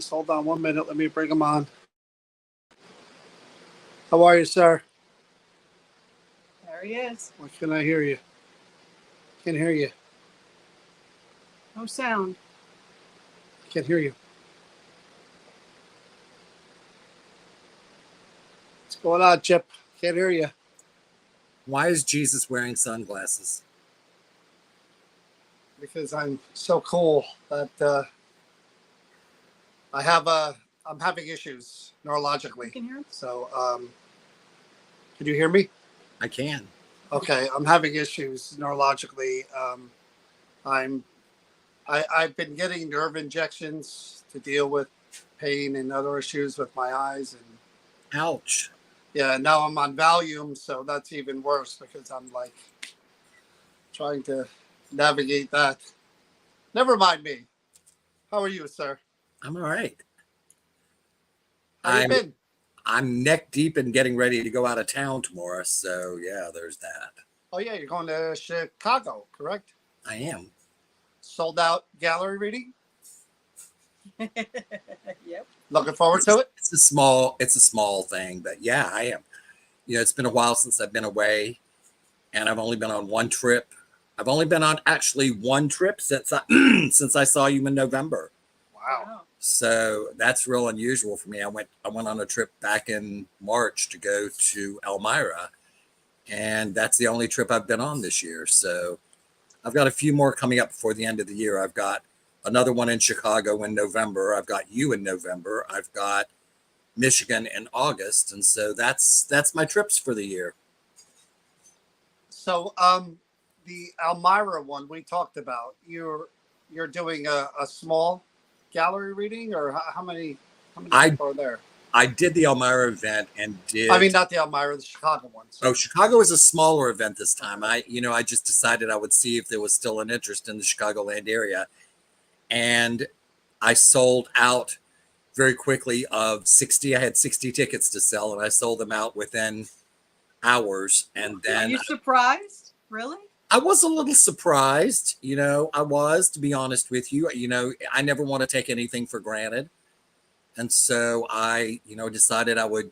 Just hold on 1 minute. Let me bring him on. How are you, sir? There he is. What can I hear you? Can't hear you. No sound. Can't hear you. What's going on, Chip? Can't hear you. Why is Jesus wearing sunglasses? Because I'm so cool that I'm having issues neurologically. You can hear him? So, can you hear me? I can. Okay, I'm having issues neurologically. I've been getting nerve injections to deal with pain and other issues with my eyes, and Ouch. yeah, now I'm on Valium, so that's even worse because I'm like trying to navigate that. Never mind me. How are you, sir? I'm all right. How you been? I'm neck deep in getting ready to go out of town tomorrow. So yeah, there's that. Oh yeah, you're going to Chicago, correct? I am. Sold out gallery reading. Yep. Looking forward to it. It's a small thing, but yeah, I am. You know, it's been a while since I've been away, and I've only been on one trip. I've only been on actually one trip since I since I saw you in November. Wow. So that's real unusual for me. I went on a trip back in March to go to Elmira, and that's the only trip I've been on this year. So I've got a few more coming up before the end of the year. I've got another one in Chicago in November. I've got you in November. I've got Michigan in August, and so that's my trips for the year. So the Elmira one we talked about, you're doing a small gallery reading, or how many people are there? I did the Elmira event and did. I mean, not the Elmira, the Chicago one. So. Oh, Chicago is a smaller event this time. I just decided I would see if there was still an interest in the Chicagoland area, and I sold out very quickly of 60. I had 60 tickets to sell, and I sold them out within hours. And then, are you surprised? Really? I was a little surprised. I was, to be honest with you. I never want to take anything for granted. And so I, decided I would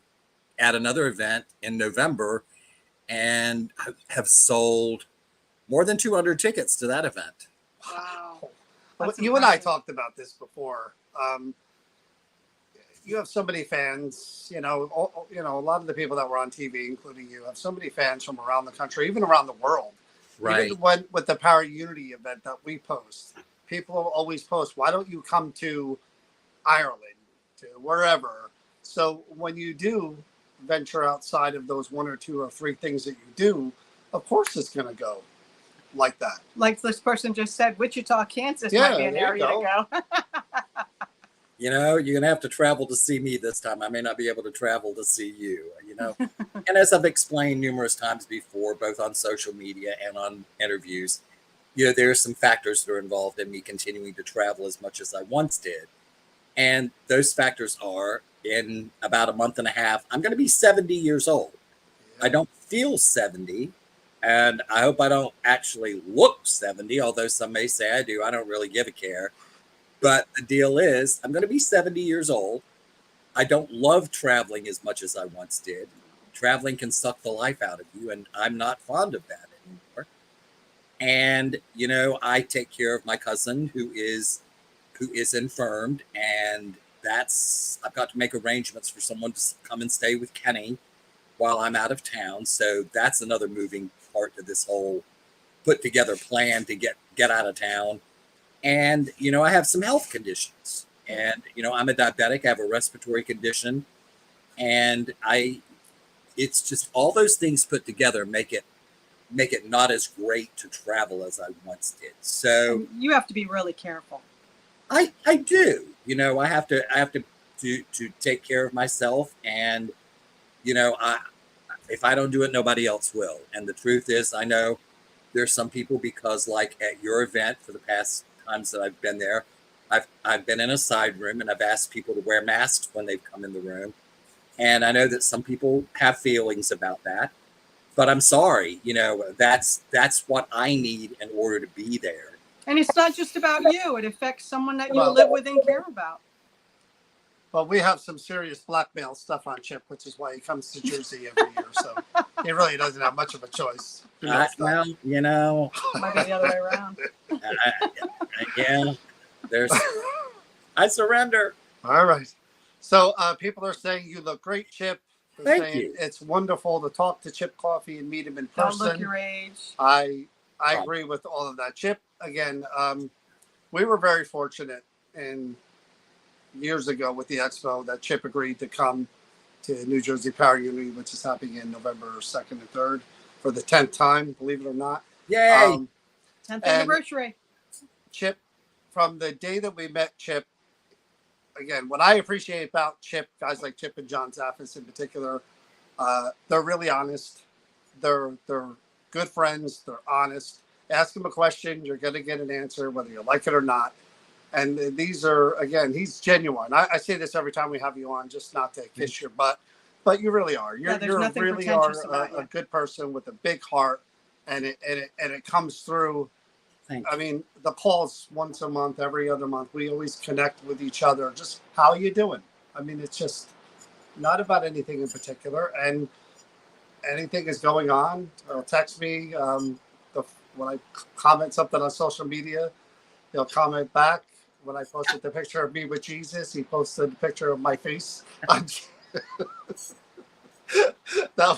add another event in November, and have sold more than 200 tickets to that event. Wow. You and I talked about this before. You have so many fans, a lot of the people that were on TV, including you, have so many fans from around the country, even around the world. Right. Even when with the Power Unity event that we post, people always post, why don't you come to Ireland, to wherever? So when you do venture outside of those 1 or 2 or 3 things that you do, of course it's going to go like that. Like this person just said, Wichita, Kansas might be an area to go. You're going to have to travel to see me this time. I may not be able to travel to see you, And as I've explained numerous times before, both on social media and on interviews, there are some factors that are involved in me continuing to travel as much as I once did. And those factors are, in about a month and a half, I'm going to be 70 years old. Yeah. I don't feel 70, and I hope I don't actually look 70, although some may say I do. I don't really give a care. But the deal is, I'm going to be 70 years old. I don't love traveling as much as I once did. Traveling can suck the life out of you, and I'm not fond of that anymore. And, I take care of my cousin who is infirmed, and I've got to make arrangements for someone to come and stay with Kenny while I'm out of town. So that's another moving part to this whole put together plan to get out of town. And, I have some health conditions, and, I'm a diabetic. I have a respiratory condition, and it's just all those things put together make it not as great to travel as I once did. So and you have to be really careful. I do, I have to take care of myself, and, if I don't do it, nobody else will. And the truth is, I know there's some people, because like at your event, for the past times that I've been there, I've been in a side room, and I've asked people to wear masks when they've come in the room. And I know that some people have feelings about that, but I'm sorry, that's what I need in order to be there. And it's not just about you. It affects someone that you live with and care about. Well, we have some serious blackmail stuff on Chip, which is why he comes to Jersey every year. So he really doesn't have much of a choice. Well, you know, Might be the other way around. yeah, there's, I surrender. All right. So people are saying you look great, Chip. They're Thank saying you. it's wonderful to talk to Chip Coffey and meet him in Don't person. look your age. I agree with all of that. Chip, again, we were very fortunate years ago with the expo that Chip agreed to come to New Jersey Power Unity, which is happening in November 2nd and 3rd for the 10th time, believe it or not. Yay. 10th anniversary. Chip, from the day that we met Chip, again, what I appreciate about Chip, guys like Chip and John Zaffis in particular, they're really honest. They're good friends. They're honest. Ask them a question, you're going to get an answer, whether you like it or not. And these are, again, he's genuine. I say this every time we have you on, just not to kiss your butt, but you really are. You really are a good person with a big heart, and it comes through. I mean, the calls once a month, every other month, we always connect with each other. Just how you doing? I mean, it's just not about anything in particular. And anything is going on, he'll text me. When I comment something on social media, he'll comment back. When I posted the picture of me with Jesus, he posted a picture of my face. That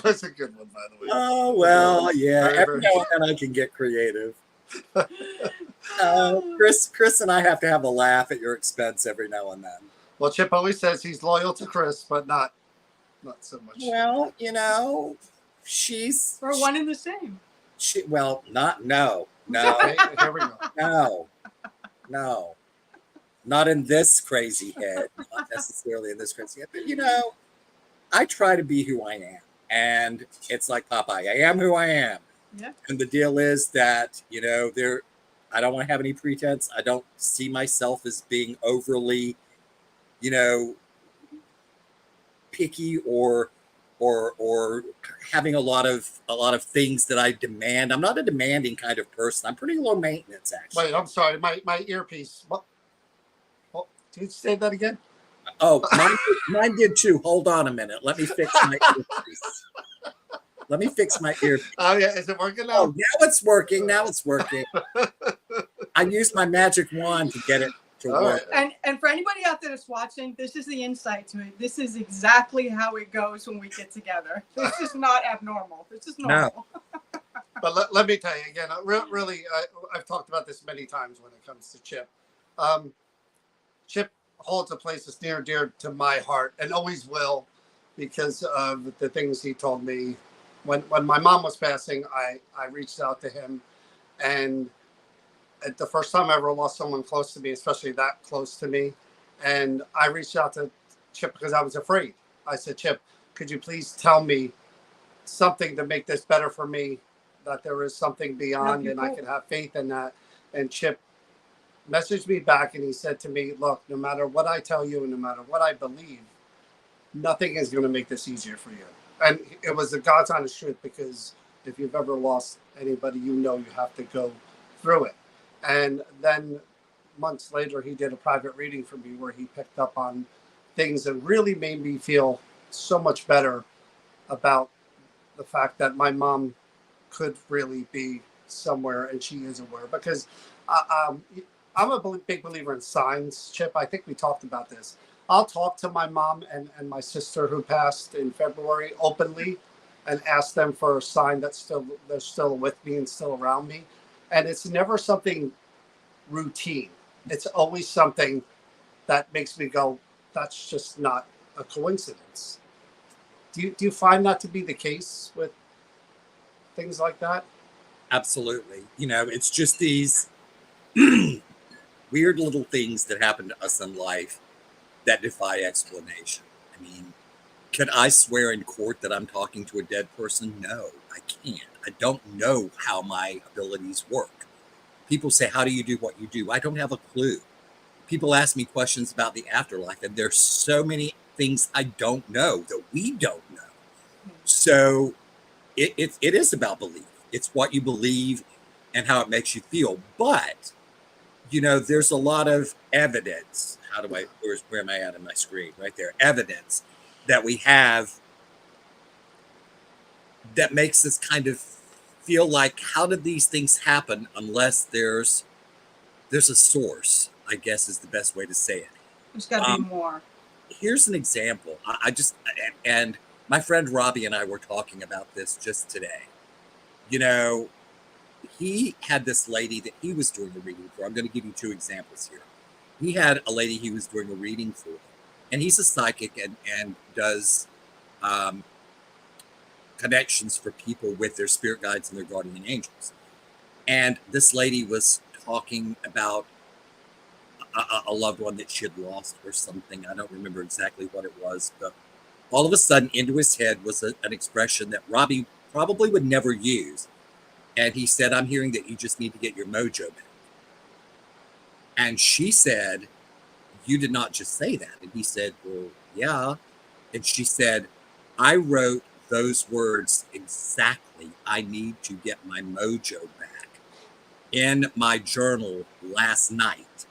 was a good one, by the way. Oh, well, yeah. Every now very... and then I can get creative. Chris and I have to have a laugh at your expense every now and then. Well, Chip always says he's loyal to Chris, but not so much. Well, you know, we're one and the same. No. Okay, here we go. No. Not in this crazy head. Not necessarily in this crazy head. But, you know, I try to be who I am. And it's like Popeye. I am who I am. Yeah. And the deal is that, you know, I don't want to have any pretense. I don't see myself as being overly, you know, picky or having a lot of things that I demand. I'm not a demanding kind of person. I'm pretty low maintenance, actually. Wait, I'm sorry. My earpiece. What? Can you say that again? Oh, mine did too. Hold on a minute. Let me fix my earpiece. Let me fix my earpiece. Oh, yeah. Is it working now? Oh, now it's working. I used my magic wand to get it to work. Right. And for anybody out there that's watching, this is the insight to it. This is exactly how it goes when we get together. This is not abnormal. This is normal. No. But let me tell you again, really, I've talked about this many times when it comes to Chip. Chip holds a place that's near and dear to my heart and always will, because of the things he told me. When my mom was passing, I reached out to him, and at the first time I ever lost someone close to me, especially that close to me, and I reached out to Chip because I was afraid. I said, Chip, could you please tell me something to make this better for me, that there is something beyond and I can have faith in that. And Chip messaged me back and he said to me, look, no matter what I tell you and no matter what I believe, nothing is going to make this easier for you. And it was the God's honest truth, because if you've ever lost anybody, you know you have to go through it. And then months later, he did a private reading for me where he picked up on things that really made me feel so much better about the fact that my mom could really be somewhere, and she is aware. Because I'm a big believer in signs, Chip. I think we talked about this. I'll talk to my mom and my sister who passed in February openly and ask them for a sign that they're still with me and still around me. And it's never something routine. It's always something that makes me go, that's just not a coincidence. Do you find that to be the case with things like that? Absolutely. You know, it's just these weird little things that happen to us in life that defy explanation. I mean, can I swear in court that I'm talking to a dead person? No, I can't. I don't know how my abilities work. People say, how do you do what you do? I don't have a clue. People ask me questions about the afterlife, and there's so many things I don't know that we don't know. So it is about belief. It's what you believe and how it makes you feel. But there's a lot of evidence. Where am I at on my screen? Right there. Evidence that we have that makes us kind of feel like, how did these things happen unless there's a source, I guess is the best way to say it. There's got to be more. Here's an example. And my friend Robbie and I were talking about this just today. He had this lady that he was doing a reading for. I'm going to give you two examples here. He had a lady he was doing a reading for, and he's a psychic and does connections for people with their spirit guides and their guardian angels. And this lady was talking about a loved one that she had lost or something. I don't remember exactly what it was, but all of a sudden into his head was an expression that Robbie probably would never use. And he said, I'm hearing that you just need to get your mojo back. And she said, you did not just say that. And he said, well, yeah. And she said, I wrote those words exactly. I need to get my mojo back in my journal last night.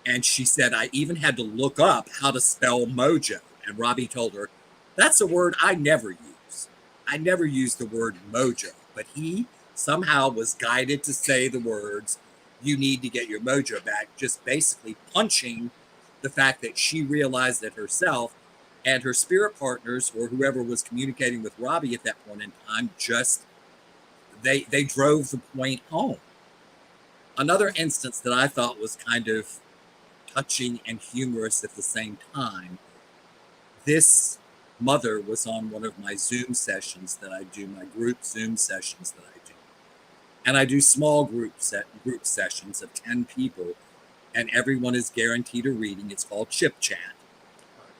And she said, I even had to look up how to spell mojo. And Robbie told her, that's a word I never use. I never use the word mojo. But he somehow was guided to say the words, you need to get your mojo back, just basically punching the fact that she realized it herself, and her spirit partners or whoever was communicating with Robbie at that point in time, just they drove the point home. Another instance that I thought was kind of touching and humorous at the same time, this mother was on one of my Zoom sessions that I do, my group Zoom sessions that I do. And I do small group sessions of 10 people, and everyone is guaranteed a reading. It's called Chip Chat.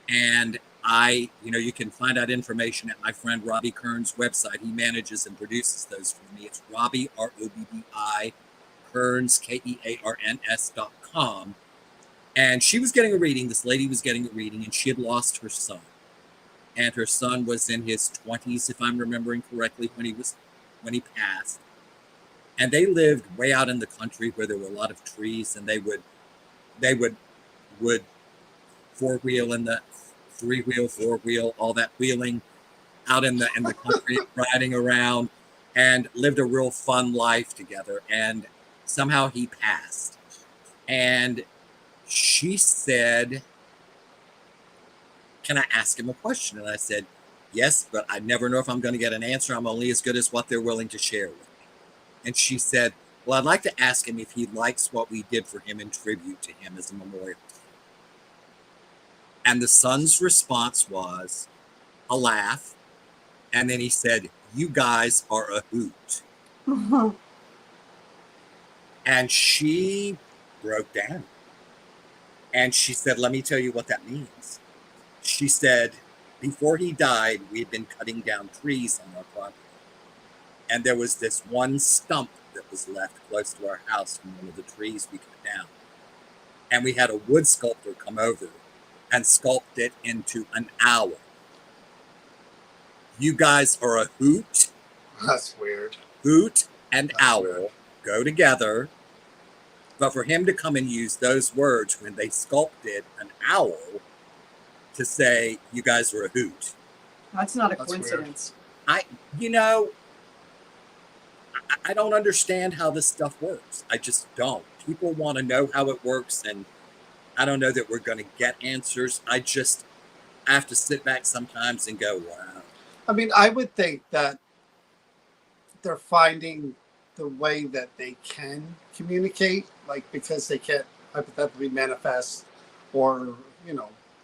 And you can find out information at my friend Robbie Kern's website. He manages and produces those for me. It's Robbie, ROBBI, Kearns, KEARNS.com. And she was getting a reading. This lady was getting a reading, and she had lost her son. And her son was in his 20s, if I'm remembering correctly, when he passed. And they lived way out in the country where there were a lot of trees, and they would four-wheel and the three-wheel, four-wheel, all that wheeling out in the country, riding around, and lived a real fun life together. And somehow he passed. And she said, can I ask him a question? And I said, yes, but I never know if I'm going to get an answer. I'm only as good as what they're willing to share with me. And she said, well, I'd like to ask him if he likes what we did for him in tribute to him as a memorial. And the son's response was a laugh. And then he said, you guys are a hoot. And she broke down. And she said, let me tell you what that means. She said, before he died, we had been cutting down trees on our property. And there was this one stump that was left close to our house from one of the trees we cut down. And we had a wood sculptor come over and sculpt it into an owl. You guys are a hoot. That's weird. Hoot and That's owl weird. go together. But for him to come and use those words when they sculpted an owl to say, you guys are a hoot. That's not a That's coincidence. I don't understand how this stuff works. I just don't. People want to know how it works, and I don't know that we're going to get answers. I have to sit back sometimes and go, wow. I mean, I would think that they're finding the way that they can communicate, like because they can't hypothetically manifest or,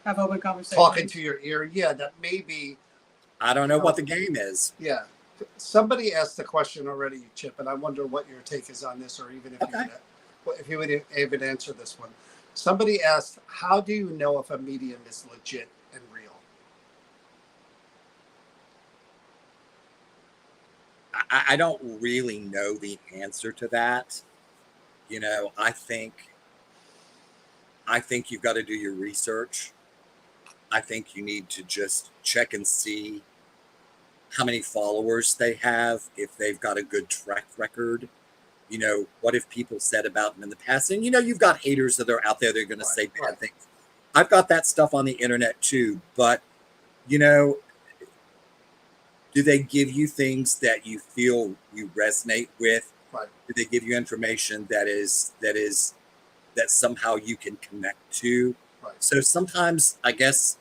Have open conversations. talking to your ear. Yeah, that maybe. I don't know what the game is. Yeah. Somebody asked the question already, Chip, and I wonder what your take is on this, or even if you would even answer this one. Somebody asked, how do you know if a medium is legit and real? I don't really know the answer to that. I think you've got to do your research. I think you need to just check and see how many followers they have, if they've got a good track record. you know, what if people said about them in the past? And, you know, you've got haters that are out there that are going to say bad things. I've got that stuff on the internet too. But, you know, do they give you things that you feel you resonate with? Right. Do they give you information that somehow you can connect to? Right. So sometimes, I guess,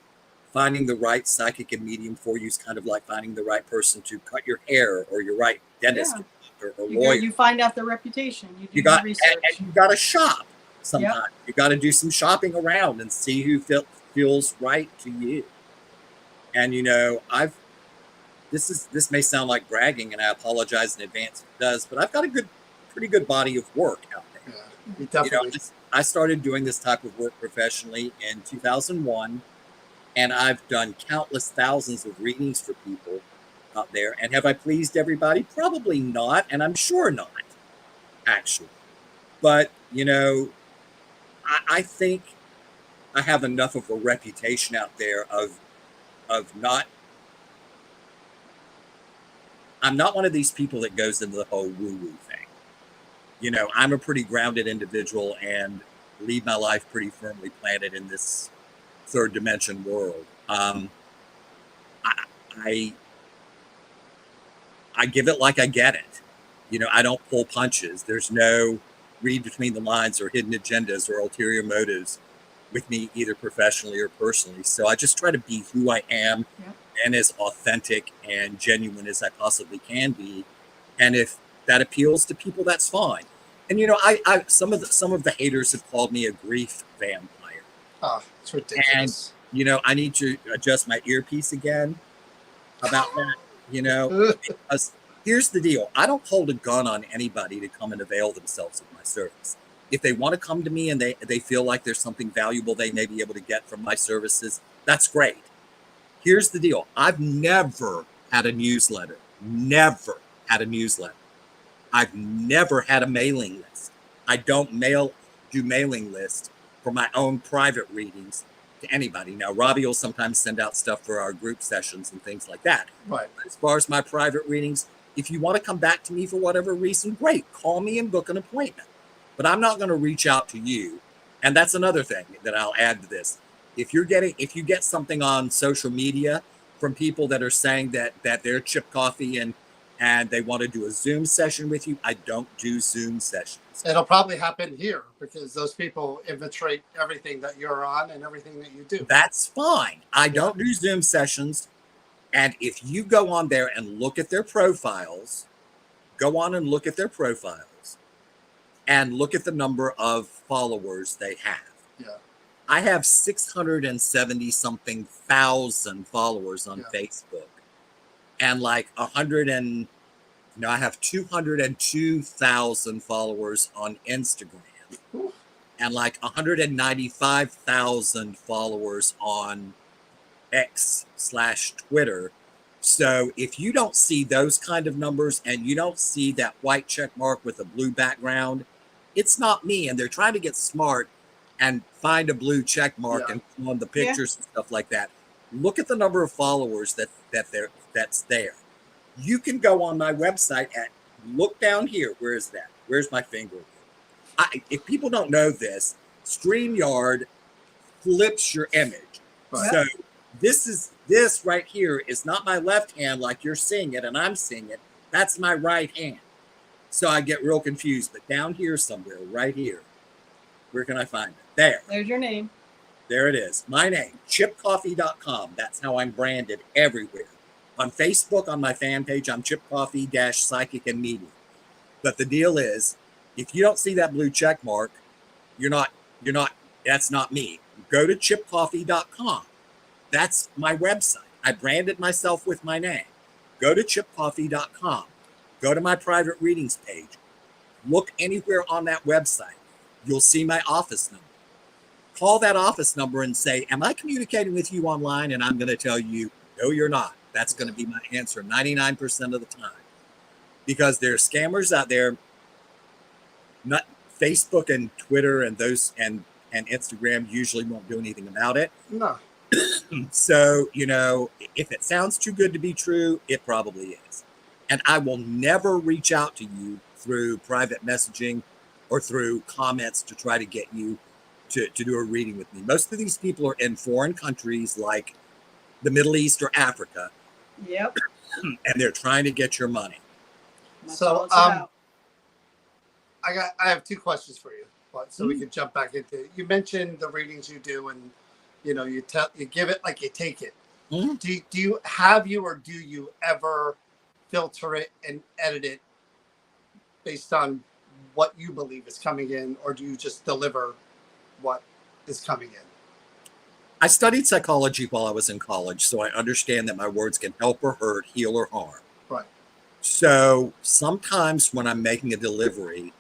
finding the right psychic and medium for you is kind of like finding the right person to cut your hair, or your right dentist, or lawyer. You find out their reputation. You do got research. and you got to shop sometimes. You got to do some shopping around and see who feels right to you. And you know, this may sound like bragging, and I apologize in advance if it does, but I've got a pretty good body of work out there. Yeah, you definitely. You know, I started doing this type of work professionally in 2001, and I've done countless thousands of readings for people out there. And have I pleased everybody? Probably not, and I'm sure not, actually. But, you know, I think I have enough of a reputation out there of not. I'm not one of these people that goes into the whole woo-woo thing. You know, I'm a pretty grounded individual and lead my life pretty firmly planted in this third dimension world. I give it like I get it. You know, I don't pull punches. There's no read between the lines or hidden agendas or ulterior motives with me, either professionally or personally. So I just try to be who I am, and as authentic and genuine as I possibly can be. And if that appeals to people, that's fine. And you know, I some of the haters have called me a grief vampire. Oh, it's ridiculous. And you know, I need to adjust my earpiece again about that. You know, because here's the deal: I don't hold a gun on anybody to come and avail themselves of my service. If they want to come to me and they feel like there's something valuable they may be able to get from my services, that's great. Here's the deal: I've never had a newsletter. Never had a newsletter. I've never had a mailing list. I don't do mailing lists for my own private readings to anybody. Now, Robbie will sometimes send out stuff for our group sessions and things like that. Right. As far as my private readings, if you want to come back to me for whatever reason, great. Call me and book an appointment. But I'm not going to reach out to you. And that's another thing that I'll add to this. If you get something on social media from people that are saying that they're Chip Coffey and they want to do a Zoom session with you, I don't do Zoom sessions. It'll probably happen here because those people infiltrate everything that you're on and everything that you do. That's fine. I don't do Zoom sessions. And if you go on there and look at their profiles, and look at the number of followers they have. Yeah. I have 670 something thousand followers on Facebook, and like I have 202,000 followers on Instagram. Ooh. And like 195,000 followers on X/Twitter. So if you don't see those kind of numbers and you don't see that white check mark with a blue background, it's not me. And they're trying to get smart and find a blue check mark and on the pictures and stuff like that. Look at the number of followers that's there. You can go on my website look down here. Where is that? Where's my finger? If people don't know this, StreamYard flips your image. Right. So this right here is not my left hand like you're seeing it and I'm seeing it. That's my right hand. So I get real confused. But down here somewhere, right here, where can I find it? There's your name. There it is. My name, chipcoffey.com. That's how I'm branded everywhere. On Facebook, on my fan page, I'm Chip Coffey - Psychic and Medium. But the deal is, if you don't see that blue check mark, that's not me. Go to chipcoffey.com. That's my website. I branded myself with my name. Go to chipcoffey.com. Go to my private readings page. Look anywhere on that website. You'll see my office number. Call that office number and say, am I communicating with you online? And I'm going to tell you, no, you're not. That's going to be my answer 99% of the time. Because there are scammers out there. Not Facebook and Twitter and those and Instagram usually won't do anything about it. No. So, you know, if it sounds too good to be true, it probably is. And I will never reach out to you through private messaging or through comments to try to get you to do a reading with me. Most of these people are in foreign countries like the Middle East or Africa, Yep. and they're trying to get your money. That's So, all it's about. I have two questions for you, but so we can jump back into it. You mentioned the readings you do, and you give it like you take it. Mhm. Do you ever filter it and edit it based on what you believe is coming in, or do you just deliver what is coming in? I studied psychology while I was in college, so I understand that my words can help or hurt, heal or harm. Right. So sometimes when I'm making a delivery,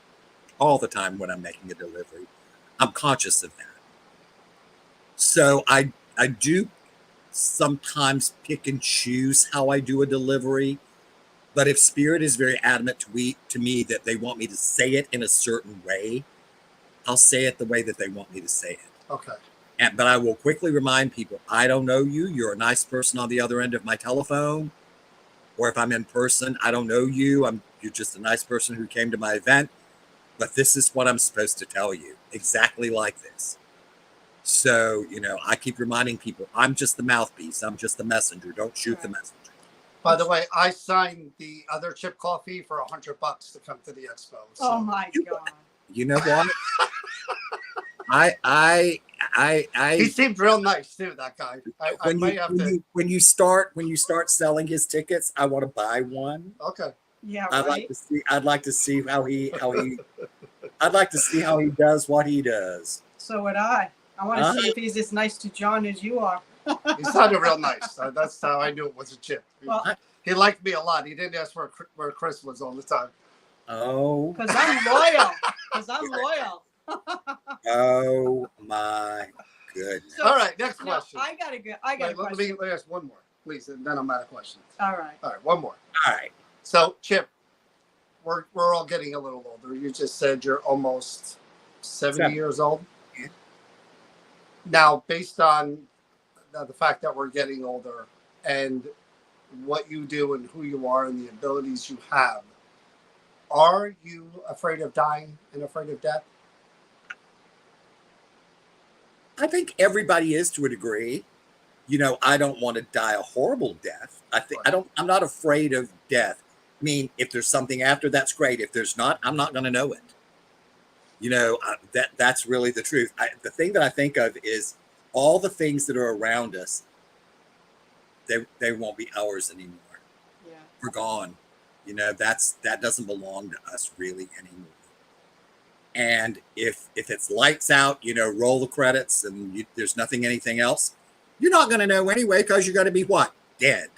all the time when I'm making a delivery, I'm conscious of that. So I do sometimes pick and choose how I do a delivery. But if spirit is very adamant to me that they want me to say it in a certain way, I'll say it the way that they want me to say it. Okay. But I will quickly remind people, I don't know you. You're a nice person on the other end of my telephone. Or if I'm in person, I don't know you. You're just a nice person who came to my event. But this is what I'm supposed to tell you, exactly like this. So, I keep reminding people, I'm just the mouthpiece. I'm just the messenger. Don't shoot the messenger. By the way, I signed the other Chip Coffey for $100 to come to the expo. So. Oh my God. You know what? He seemed real nice too. That guy. When you start selling his tickets, I want to buy one. Okay. Yeah. I'd like to see how he I'd like to see how he does what he does. So would I. I want to see if he's as nice to John as you are. He sounded real nice. That's how I knew it was a Chip. Well, he liked me a lot. He didn't ask where Chris was all the time. Oh. Because I'm loyal. Oh my goodness. So, all right, next question. I got a question. Let me ask one more, please, and then I'm out of questions. All right, one more. All right. So, Chip, we're all getting a little older. You just said you're almost 70 years old. Yeah. Now, based on the fact that we're getting older and what you do and who you are and the abilities you have, are you afraid of dying and afraid of death? I think everybody is to a degree. I don't want to die a horrible death. I'm not afraid of death. I mean, if there's something after, that's great. If there's not, I'm not going to know it. That's really the truth. The thing that I think of is all the things that are around us, they won't be ours anymore. Yeah. We're gone. That doesn't belong to us really anymore. And if it's lights out, roll the credits and there's anything else, you're not going to know anyway because you're going to be what? Dead.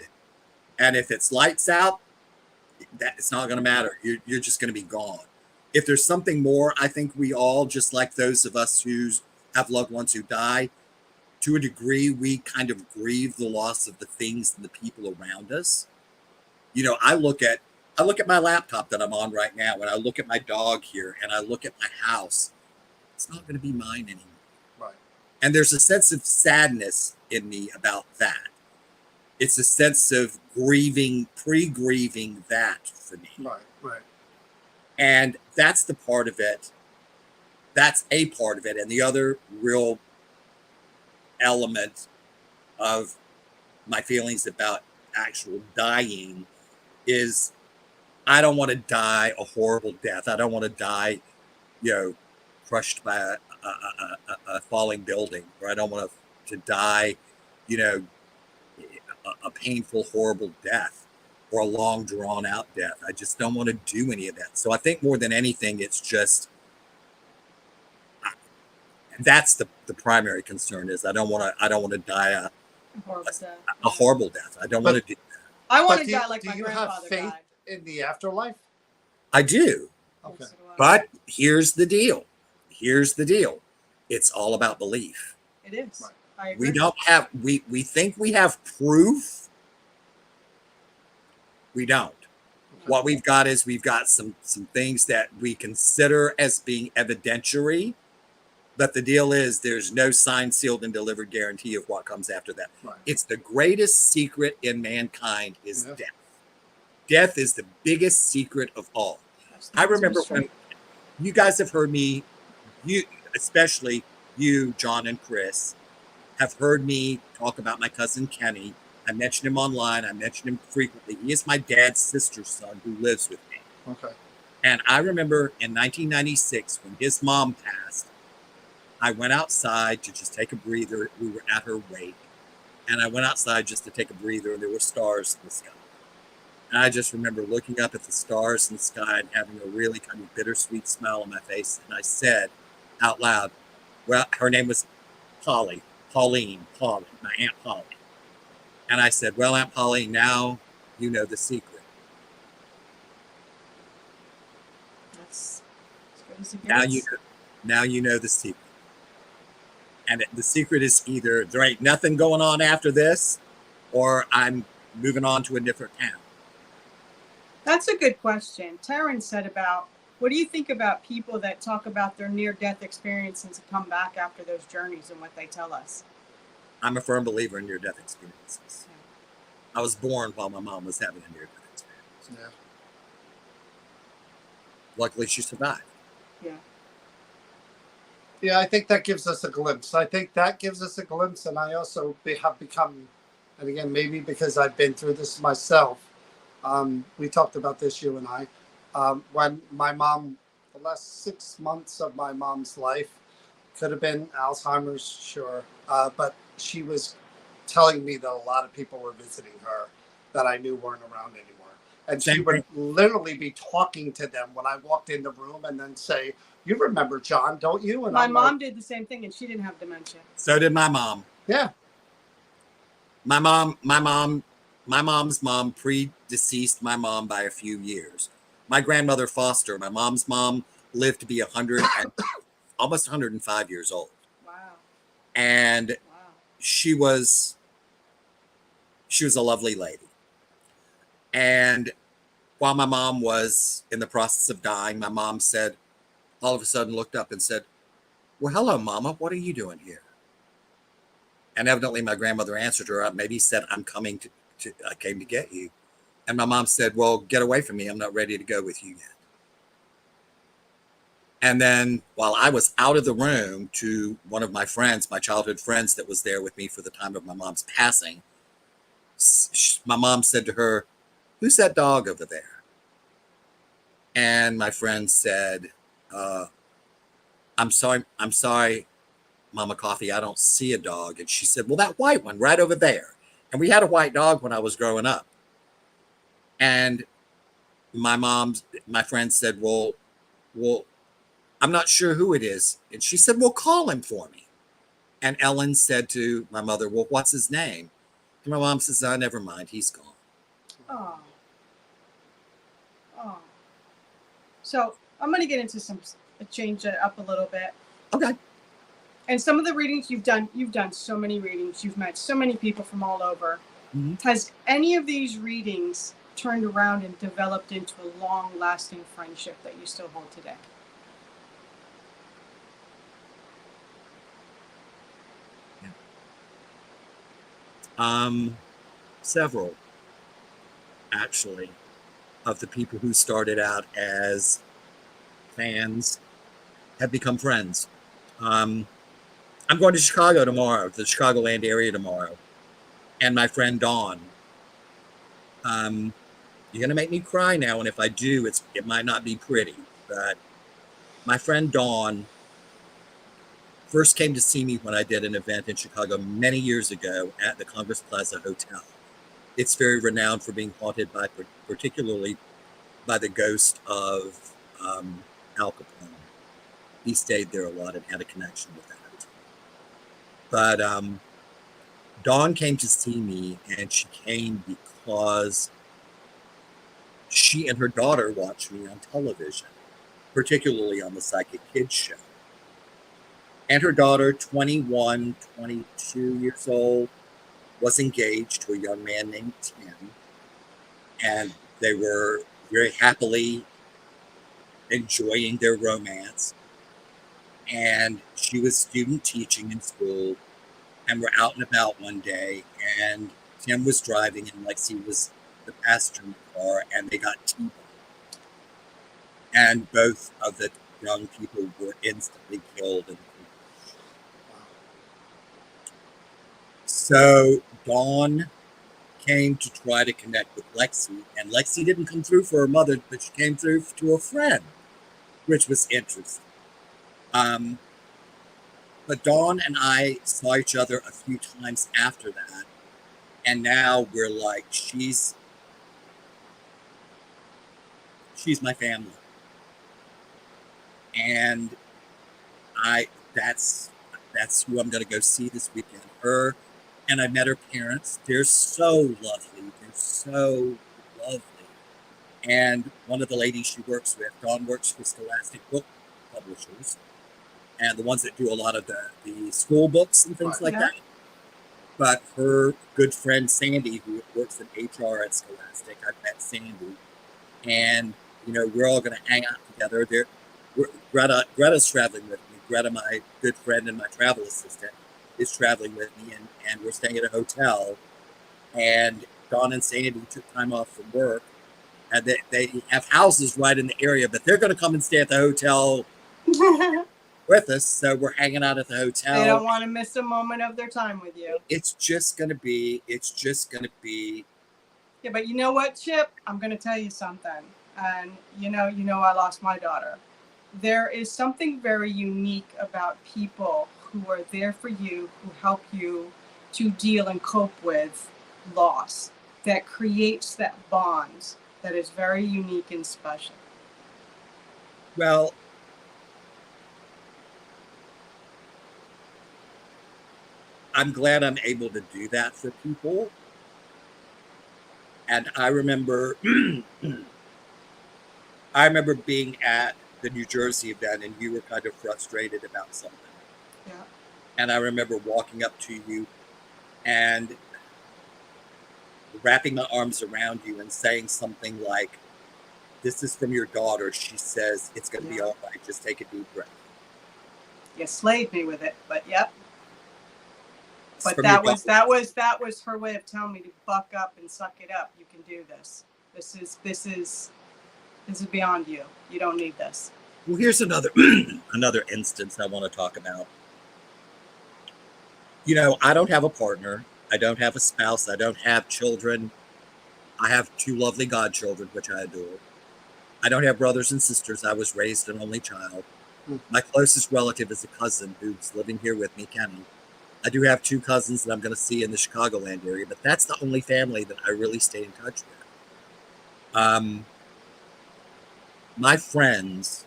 And if it's lights out, it's not going to matter. You're just going to be gone. If there's something more, I think we all, just like those of us who have loved ones who die, to a degree, we kind of grieve the loss of the things and the people around us. I look at my laptop that I'm on right now, and I look at my dog here, and I look at my house. It's not going to be mine anymore. Right. And there's a sense of sadness in me about that. It's a sense of pre-grieving that for me. Right. And that's the part of it. That's a part of it. And the other real element of my feelings about actual dying is I don't want to die a horrible death. I don't want to die, crushed by a falling building, or I don't want to die, a painful, horrible death or a long, drawn out death. I just don't want to do any of that. So I think more than anything, it's just that's the primary concern is I don't want to die a horrible death. I don't want to do that. I want to die like my grandfather died. Do you have faith in the afterlife? I do. Okay. But here's the deal. It's all about belief. It is. Right. I agree. We think we have proof. We don't. Okay. What we've got is some things that we consider as being evidentiary. But the deal is there's no signed, sealed, and delivered guarantee of what comes after that. Right. It's the greatest secret in mankind is death. Death is the biggest secret of all. I remember when you guys have heard me, you, especially you, John and Chris, have heard me talk about my cousin Kenny. I mention him online. I mention him frequently. He is my dad's sister's son who lives with me. Okay. And I remember in 1996 when his mom passed, I went outside to just take a breather. We were at her wake. And I went outside just to take a breather, and there were stars in the sky. And I just remember looking up at the stars in the sky and having a really kind of bittersweet smile on my face. And I said out loud, well, her name was Polly, my Aunt Polly. And I said, well, Aunt Polly, now you know the secret. That's as good as it gets. Now you know the secret. And the secret is either there ain't nothing going on after this, or I'm moving on to a different town. That's a good question. Taryn said about, what do you think about people that talk about their near-death experiences and come back after those journeys and what they tell us? I'm a firm believer in near-death experiences. Yeah. I was born while my mom was having a near-death experience. Yeah. Luckily, she survived. Yeah. Yeah, I think that gives us a glimpse. And I also have become, and again, maybe because I've been through this myself, we talked about this, you and I, when my mom, the last 6 months of my mom's life, could have been Alzheimer's, sure, but she was telling me that a lot of people were visiting her that I knew weren't around anymore. And she would literally be talking to them when I walked in the room and then say, you remember John, don't you? And my mom did the same thing, and she didn't have dementia. So did my mom. Yeah. My mom's mom predeceased my mom by a few years. My grandmother Foster, my mom's mom, lived to be 100 and almost 105 years old. Wow. And Wow. she was a lovely lady. And while my mom was in the process of dying, my mom said, all of a sudden looked up and said, well, hello, Mama, what are you doing here? And evidently my grandmother answered her up, maybe said, I came to get you. And my mom said, well, get away from me. I'm not ready to go with you yet. And then while I was out of the room, to one of my friends, my childhood friends that was there with me for the time of my mom's passing, my mom said to her, who's that dog over there? And my friend said, I'm sorry, Mama Coffey, I don't see a dog. And she said, well, that white one right over there. And we had a white dog when I was growing up. And my friend said, well, I'm not sure who it is. And she said, well, call him for me. And Ellen said to my mother, well, what's his name? And my mom says, oh, never mind, he's gone. Oh. Oh. So I'm going to get into change it up a little bit. Okay. And some of the readings you've done so many readings. You've met so many people from all over. Mm-hmm. Has any of these readings turned around and developed into a long-lasting friendship that you still hold today? Several, actually, of the people who started out as fans have become friends. I'm going to Chicago tomorrow, the Chicagoland area tomorrow, and my friend Dawn. You're going to make me cry now, and if I do, it might not be pretty, but my friend Dawn first came to see me when I did an event in Chicago many years ago at the Congress Plaza Hotel. It's very renowned for being haunted particularly by the ghost of Al Capone. He stayed there a lot and had a connection with that hotel. But Dawn came to see me, and she came because she and her daughter watched me on television, particularly on the Psychic Kids show. And her daughter, 21, 22 years old, was engaged to a young man named Tim. And they were very happily enjoying their romance. And she was student teaching in school. And we're out and about one day. And Tim was driving, and Lexi was the passenger in the car. And they got T-boned. And both of the young people were instantly killed. So Dawn came to try to connect with Lexi, and Lexi didn't come through for her mother, but she came through to a friend, which was interesting. But Dawn and I saw each other a few times after that, and now we're like, she's my family, and that's who I'm going to go see this weekend. Her, and I met her parents. They're so lovely. They're so lovely. And one of the ladies she works with, Dawn works for Scholastic Book Publishers, and the ones that do a lot of the school books and things like that. But her good friend Sandy, who works in HR at Scholastic, I've met Sandy, and we're all going to hang out together. Greta's traveling with me. Greta, my good friend and my travel assistant, is traveling with me, and we're staying at a hotel. And Dawn and Sandy took time off from work, and they have houses right in the area, but they're going to come and stay at the hotel with us. So we're hanging out at the hotel. They don't want to miss a moment of their time with you. It's just going to be. Yeah, but you know what, Chip? I'm going to tell you something. And I lost my daughter. There is something very unique about people who are there for you, who help you to deal and cope with loss, that creates that bond that is very unique and special. Well, I'm glad I'm able to do that for people. And I remember being at the New Jersey event, and you were kind of frustrated about something. Yeah. And I remember walking up to you and wrapping my arms around you and saying something like, "This is from your daughter. She says it's going to be all right. Just take a deep breath." You slayed me with it, but yep. But that was her way of telling me to buck up and suck it up. You can do this. This is beyond you. You don't need this. Well, here's another instance I want to talk about. I don't have a partner. I don't have a spouse. I don't have children. I have 2 lovely godchildren, which I adore. I don't have brothers and sisters. I was raised an only child. My closest relative is a cousin who's living here with me, Kenny. I do have 2 cousins that I'm going to see in the Chicagoland area, but that's the only family that I really stay in touch with. My friends,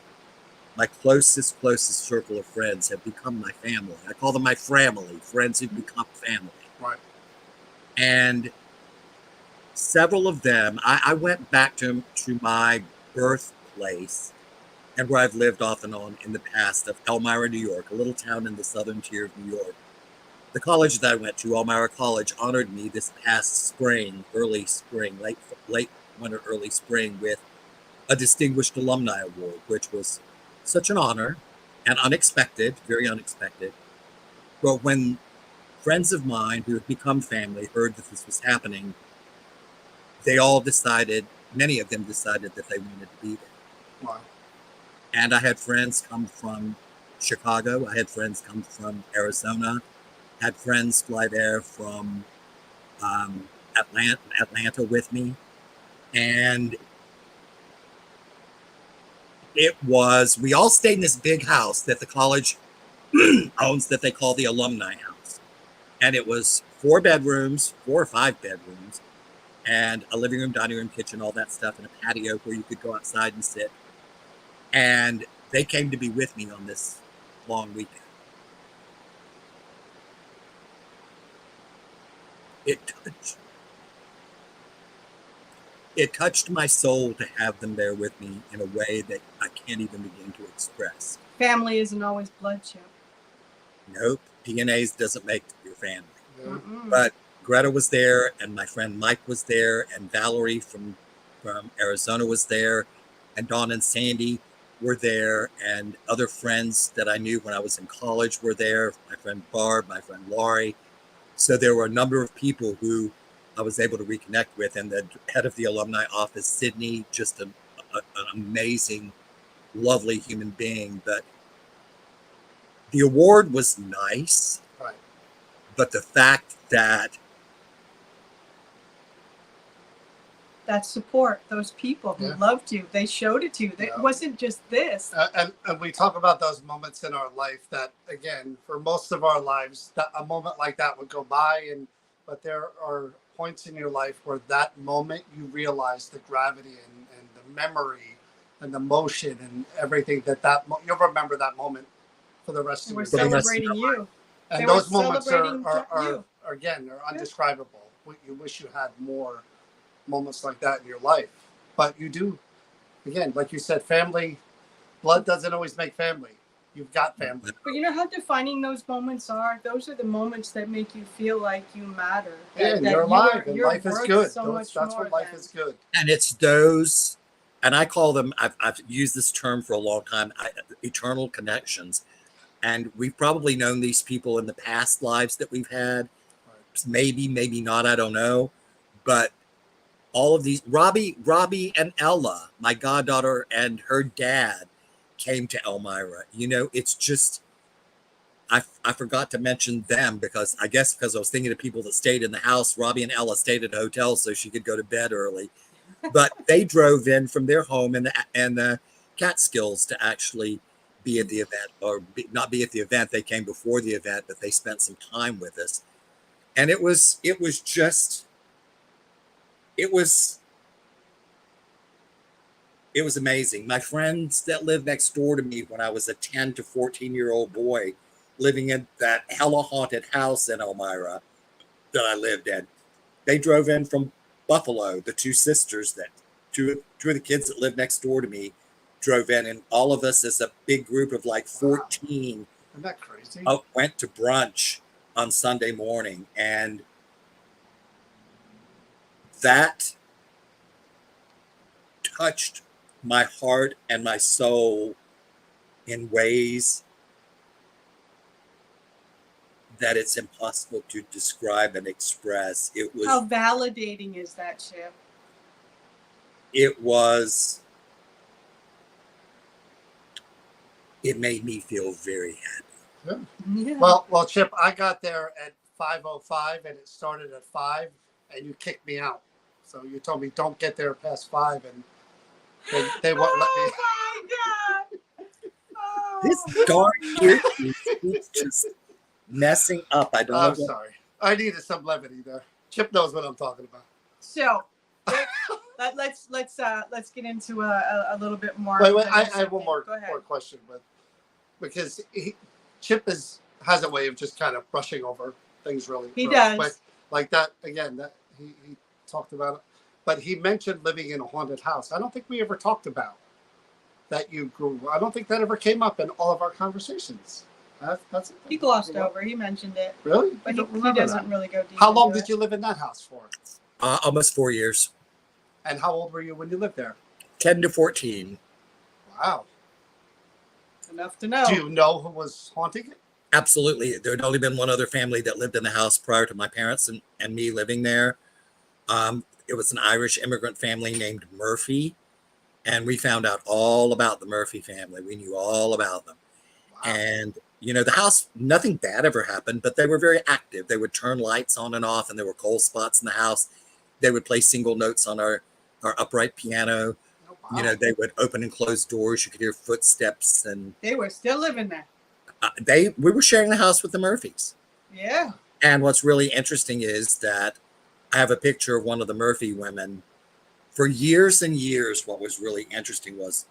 my closest circle of friends have become my family. I call them my family, friends who've become family. Right. And several of them, I went back to my birthplace and where I've lived off and on in the past of Elmira, New York, a little town in the southern tier of New York. The college that I went to, Elmira College, honored me this past spring, early spring, late winter, early spring, with a Distinguished Alumni Award, which was such an honor and unexpected, very unexpected. But when friends of mine who had become family heard that this was happening, they all decided, many of them decided that they wanted to be there. Wow. And I had friends come from Chicago. I had friends come from Arizona. Had friends fly there from Atlanta with me. And we all stayed in this big house that the college owns that they call the Alumni House. And it was 4 bedrooms, 4 or 5 bedrooms, and a living room, dining room, kitchen, all that stuff, and a patio where you could go outside and sit. And they came to be with me on this long weekend. It touched my soul to have them there with me in a way that I can't even begin to express. Family isn't always blood, Chip. Nope. DNAs doesn't make your family. Mm-mm. But Greta was there, and my friend Mike was there, and Valerie from Arizona was there, and Dawn and Sandy were there, and other friends that I knew when I was in college were there. My friend Barb, my friend Laurie. So there were a number of people who I was able to reconnect with, and the head of the alumni office, Sydney, just an amazing lovely human being. But the award was nice, Right. but the fact that that support, those people who Yeah. loved you, they showed it to you. It Yeah. wasn't just this. And we talk about those moments in our life that, again, for most of our lives, that a moment like that would go by, but there are points in your life where that moment you realize the gravity and the memory and the motion and everything you'll remember that moment for the rest of We're your days. celebrating you. And They those were moments celebrating are you. again, they're undescribable. You wish you had more moments like that in your life. But you do, again, like you said, family, blood doesn't always make family. You've got family. But you know how defining those moments are? Those are the moments that make you feel like you matter. Yeah, that you're alive and you're life is worth good. so much That's more what life than- is good. and it's those, and I call them, I've used this term for a long time, eternal connections. And we've probably known these people in the past lives that we've had. Maybe not, I don't know. But all of these, Robbie and Ella, my goddaughter and her dad, came to Elmira. You know, it's just, I forgot to mention them because I was thinking of people that stayed in the house. Robbie and Ella stayed at a hotel so she could go to bed early. But they drove in from their home in the Catskills to actually be at the event, or not be at the event. They came before the event, but they spent some time with us. And it was amazing. My friends that lived next door to me when I was a 10 to 14-year-old boy living in that hella haunted house in Elmira that I lived in, they drove in from Buffalo. The two sisters two of the kids that lived next door to me drove in, and all of us as a big group of like 14 Isn't that crazy? went to brunch on Sunday morning. And that touched my heart and my soul in ways that it's impossible to describe and express. How validating is that, Chip? It made me feel very happy. Yeah. Well, Chip, I got there at 5:05 and it started at 5, and you kicked me out. So you told me don't get there past 5, and they won't let me. Oh my God! Oh. This darn here is just messing up. I don't know. I'm sorry. I needed some levity there. Chip knows what I'm talking about. So let's get into a little bit more. Wait, I have one more Go ahead. question, but because Chip has a way of just kind of brushing over things really. He really does. quick. Like that again. That he talked about it, but he mentioned living in a haunted house. I don't think we ever talked about that you grew. I don't think that ever came up in all of our conversations. That's He glossed over. He mentioned it, really, but I he don't remember doesn't that. really go deep. How long into did it. you live in that house for? Almost 4 years. And how old were you when you lived there? 10 to 14. Wow. Enough to know. Do you know who was haunting it? Absolutely. There had only been one other family that lived in the house prior to my parents and me living there. It was an Irish immigrant family named Murphy. And we found out all about the Murphy family. We knew all about them. Wow. And, you know, the house, nothing bad ever happened, but they were very active. They would turn lights on and off, and there were cold spots in the house. They would play single notes on our upright piano. Oh, wow. You know, they would open and close doors. You could hear footsteps, and They were still living there. we were sharing the house with the Murphys. Yeah. And what's really interesting is that I have a picture of one of the Murphy women. For years and years, what was really interesting was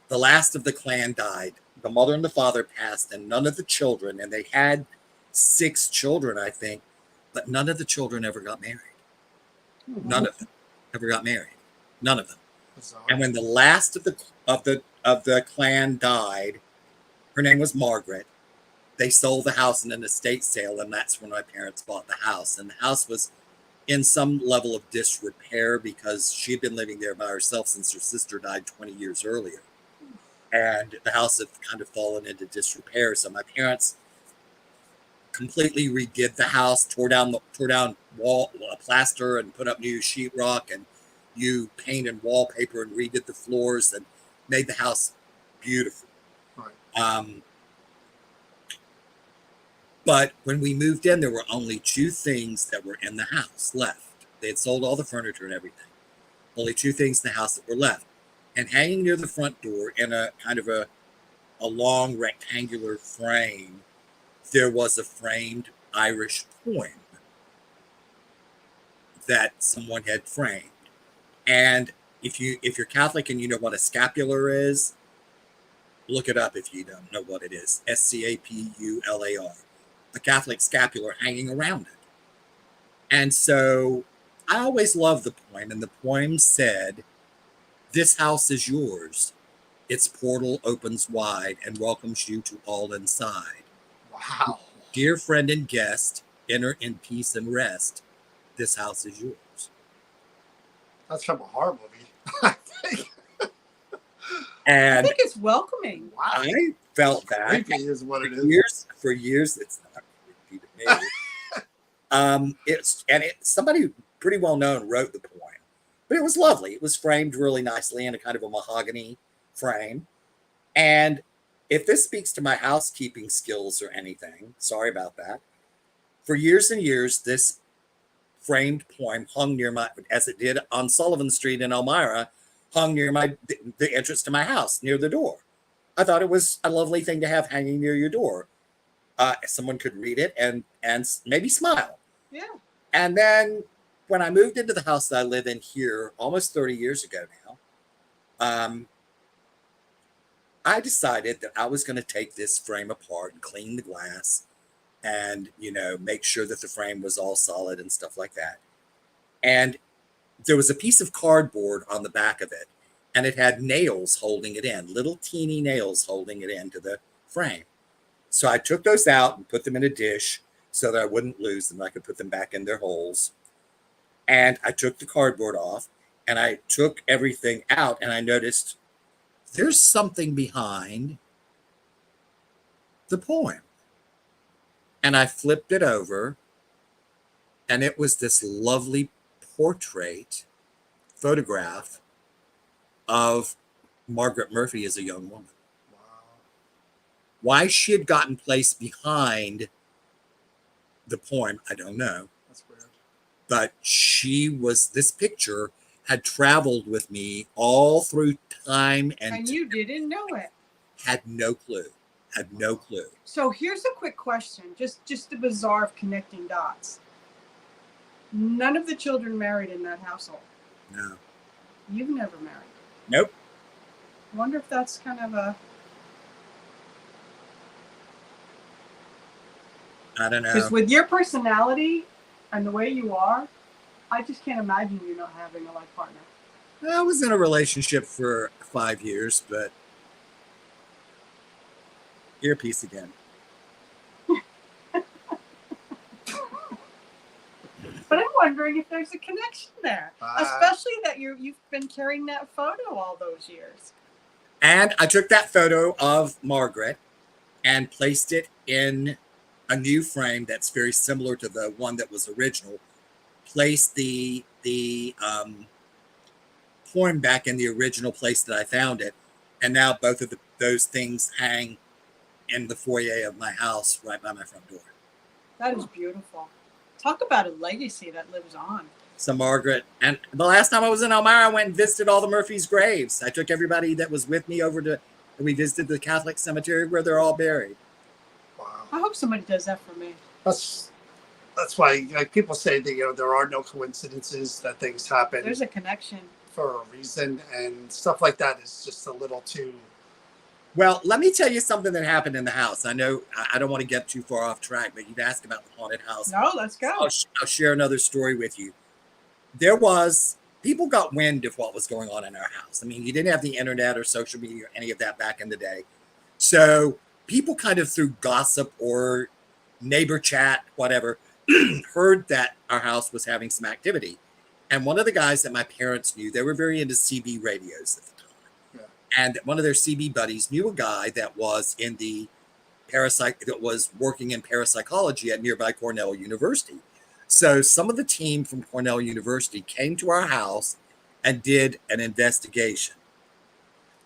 the last of the clan died. The mother and the father passed, and none of the children, and they had 6 children, I think, but none of the children ever got married. None of them ever got married. None of them. Bizarre. And when the last of the clan died, her name was Margaret. They sold the house in an estate sale, and that's when my parents bought the house. And the house was in some level of disrepair because she had been living there by herself since her sister died 20 years earlier. And the house had kind of fallen into disrepair. So my parents completely redid the house, tore down wall plaster, and put up new sheetrock and new paint and wallpaper, and redid the floors and made the house beautiful. Right. But when we moved in, there were only two things that were in the house left. They had sold all the furniture and everything. Only two things in the house that were left. And hanging near the front door in a kind of a long rectangular frame, there was a framed Irish poem that someone had framed. And if you're Catholic and you know what a scapular is, look it up if you don't know what it is. SCAPULAR. A Catholic scapular hanging around it. And so I always loved the poem, and the poem said, "This house is yours. Its portal opens wide and welcomes you to all inside. Wow. Dear friend and guest, enter in peace and rest. This house is yours." That's from a horror movie. I think. I And think it's welcoming. Wow. I felt that Creepy is what it is. for years. It's not creepy to me. Somebody pretty well known wrote the poem, but it was lovely. It was framed really nicely in a kind of a mahogany frame. And if this speaks to my housekeeping skills or anything, sorry about that. For years and years, this framed poem hung near my, as it did on Sullivan Street in Elmira, hung near the entrance to my house, near the door. I thought it was a lovely thing to have hanging near your door. Someone could read it and maybe smile. Yeah. And then when I moved into the house that I live in here almost 30 years ago now, I decided that I was going to take this frame apart and clean the glass and, make sure that the frame was all solid and stuff like that. And there was a piece of cardboard on the back of it, and it had nails holding it in, little teeny nails holding it into the frame. So I took those out and put them in a dish so that I wouldn't lose them. I could put them back in their holes. And I took the cardboard off, and I took everything out, and I noticed there's something behind the poem. And I flipped it over, and it was this lovely photograph of Margaret Murphy as a young woman. Wow. Why she had gotten placed behind the poem, I don't know. That's weird. But this picture had traveled with me all through time And you didn't know it. had no clue. So here's a quick question, just the bizarre of connecting dots. None of the children married in that household. No. You've never married. Nope. I wonder if that's kind of a... I don't know. Because with your personality and the way you are, I just can't imagine you not having a life partner. I was in a relationship for 5 years, but earpiece again. But I'm wondering if there's a connection there, especially that you've been carrying that photo all those years. And I took that photo of Margaret and placed it in a new frame that's very similar to the one that was original. Placed the poem back in the original place that I found it, and now both of those things hang in the foyer of my house right by my front door. That is beautiful. Talk about a legacy that lives on. So Margaret, and the last time I was in Elmira, I went and visited all the Murphys' graves. I took everybody that was with me over and we visited the Catholic cemetery where they're all buried. Wow. I hope somebody does that for me. That's why people say that there are no coincidences, that things happen There's a connection for a reason, and stuff like that is just a little too. Well, let me tell you something that happened in the house. I know I don't want to get too far off track, but you've asked about the haunted house. No, let's go. I'll share another story with you. People got wind of what was going on in our house. I mean, you didn't have the internet or social media or any of that back in the day. So people kind of through gossip or neighbor chat, whatever, heard that our house was having some activity. And one of the guys that my parents knew, they were very into CB radios at the time. And one of their CB buddies knew a guy that was working in parapsychology at nearby Cornell University. So some of the team from Cornell University came to our house and did an investigation.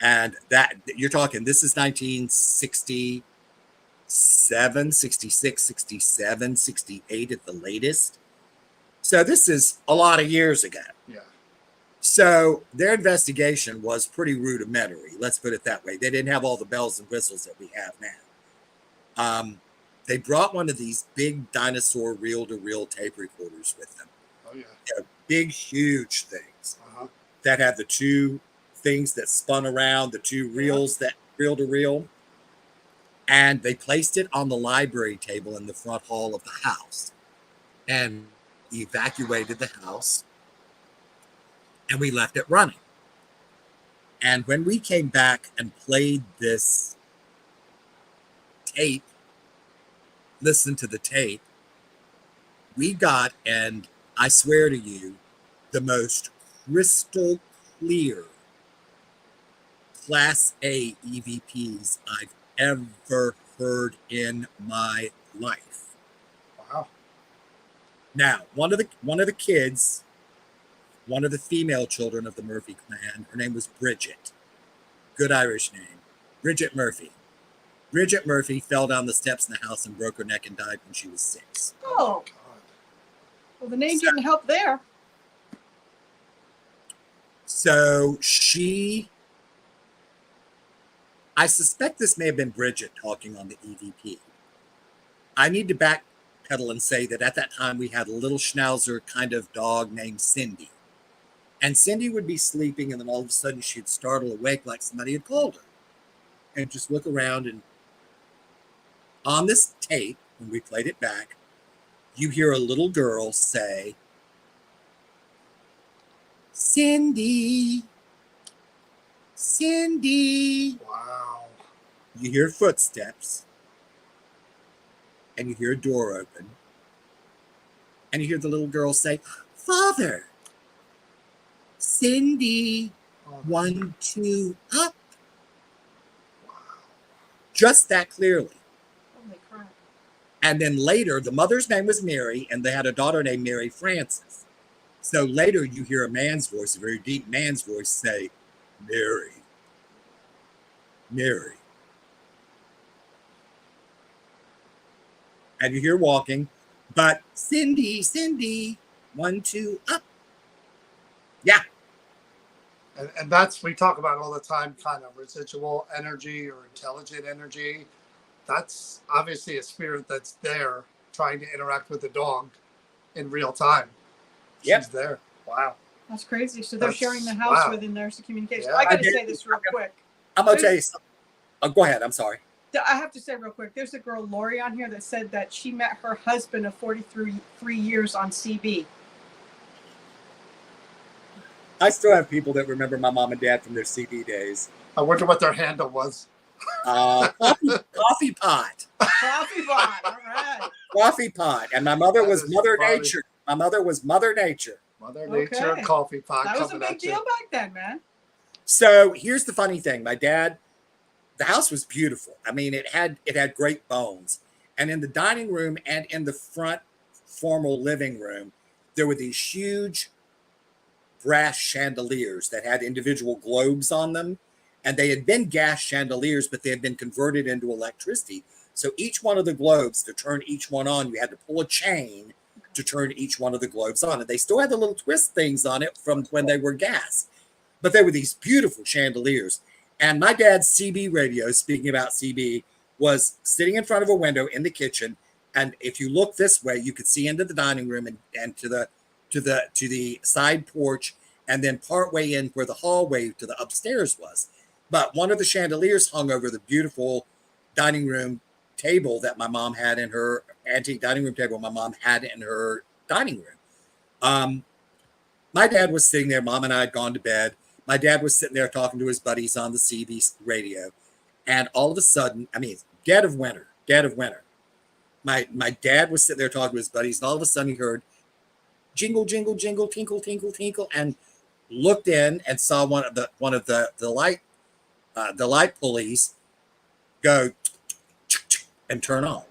And that you're talking, this is 1967, 66, 67, 68 at the latest. So this is a lot of years ago. Yeah. So their investigation was pretty rudimentary. Let's put it that way. They didn't have all the bells and whistles that we have now. They brought one of these big dinosaur reel-to-reel tape recorders with them. Oh yeah. They're big, huge things Uh-huh. that had the two things that spun around, the two reels that reel to reel. And they placed it on the library table in the front hall of the house and evacuated the house. And we left it running. And when we came back and played this tape, listened to the tape, we got, and I swear to you, the most crystal clear Class A EVPs I've ever heard in my life. Wow. Now, one of the kids, one of the female children of the Murphy clan, her name was Bridget. Good Irish name. Bridget Murphy. Bridget Murphy fell down the steps in the house and broke her neck and died when she was 6. Oh, God. well, the name didn't help there. So I suspect this may have been Bridget talking on the EVP. I need to backpedal and say that at that time we had a little schnauzer kind of dog named Cindy. And Cindy would be sleeping, and then all of a sudden she'd startle awake like somebody had called her. And just look around, and on this tape, when we played it back, you hear a little girl say, Cindy, Cindy. Wow. You hear footsteps, and you hear a door open, and you hear the little girl say, Father, Cindy, Oh, 1, 2, up. wow. Just that clearly. Holy crap. And then later, the mother's name was Mary, and they had a daughter named Mary Frances. So later, you hear a man's voice, a very deep man's voice, say, Mary, Mary. And you hear walking, but Cindy, Cindy, 1, 2, up. Yeah. And that's, we talk about all the time, kind of residual energy or intelligent energy. That's obviously a spirit that's there trying to interact with the dog in real time. Yep. She's there. Wow. That's crazy. So they're That's- sharing the house wow. within their communication. Yeah. I got I to did- say this real quick. I'm going to tell you something. Oh, go ahead. I'm sorry. I have to say real quick. There's a girl, Lori, on here that said that she met her husband of 43 years on CB. I still have people that remember my mom and dad from their CB days. I wonder what their handle was. Coffee pot. Coffee pot. All right. Coffee pot. And my mother That was is Mother funny. Nature. My mother was Mother Nature. Mother Nature Okay. coffee pot That was a coming big at you. deal back then, man. So here's the funny thing. My dad, the house was beautiful. I mean, it had great bones. And in the dining room and in the front formal living room, there were these huge brass chandeliers that had individual globes on them. And they had been gas chandeliers, but they had been converted into electricity. So each one of the globes, to turn each one on, you had to pull a chain to turn each one of the globes on. And they still had the little twist things on it from when they were gas. But they were these beautiful chandeliers. And my dad's CB radio, speaking about CB, was sitting in front of a window in the kitchen. And if you look this way, you could see into the dining room and to the side porch, and then partway in where the hallway to the upstairs was. But one of the chandeliers hung over the beautiful dining room table that my mom had in her antique dining room table. My mom had in her dining room. My dad was sitting there. Mom and I had gone to bed. My dad was sitting there talking to his buddies on the CB radio. And all of a sudden, I mean, dead of winter. My dad was sitting there talking to his buddies, and all of a sudden he heard jingle, jingle, jingle, tinkle, tinkle, tinkle, and looked in and saw one of the light pulleys go and turn on.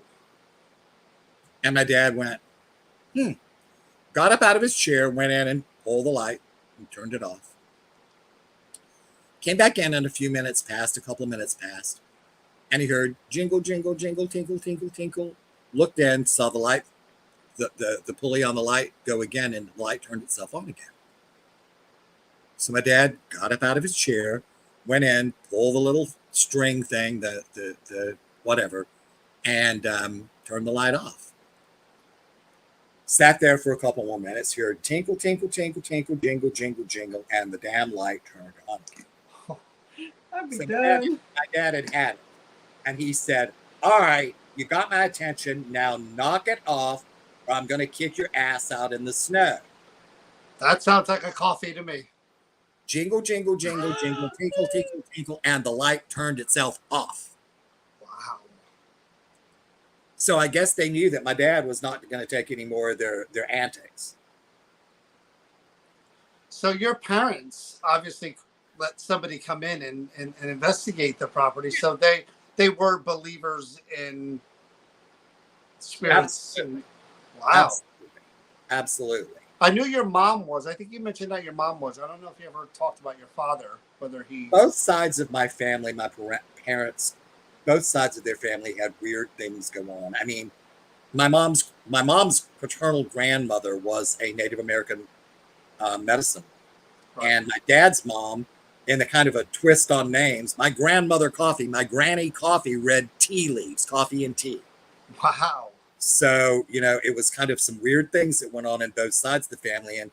And my dad went, got up out of his chair, went in and pulled the light and turned it off. Came back in and a few minutes passed, a couple of minutes passed, and he heard jingle, jingle, jingle, tinkle, tinkle, tinkle. Looked in, saw the light, the pulley on the light go again, and the light turned itself on again. So my dad got up out of his chair, went in, pulled the little string thing, the whatever, and turned the light off. Sat there for a couple more minutes, heard tinkle, tinkle, tinkle, tinkle, jingle, jingle, jingle, and the damn light turned on again. I'd be So done. my dad had it, and he said, "All right, you got my attention. Now knock it off, or I'm going to kick your ass out in the snow." That sounds like a coffee to me. Jingle, jingle, jingle, jingle, tinkle, tinkle, tinkle, and the light turned itself off. Wow. So I guess they knew that my dad was not going to take any more of their antics. So your parents obviously let somebody come in and investigate the property. So they were believers in spirits. Absolutely. Wow. Absolutely. Absolutely. I knew your mom was. I think you mentioned that your mom was. I don't know if you ever talked about your father, whether he. Both sides of my family, my parents, both sides of their family had weird things go on. I mean, my mom's paternal grandmother was a Native American medicine, Right. and my dad's mom, in a kind of a twist on names, my grandmother Coffey, my granny Coffey read tea leaves, coffee and tea. Wow. So, you know, it was kind of some weird things that went on in both sides of the family. And,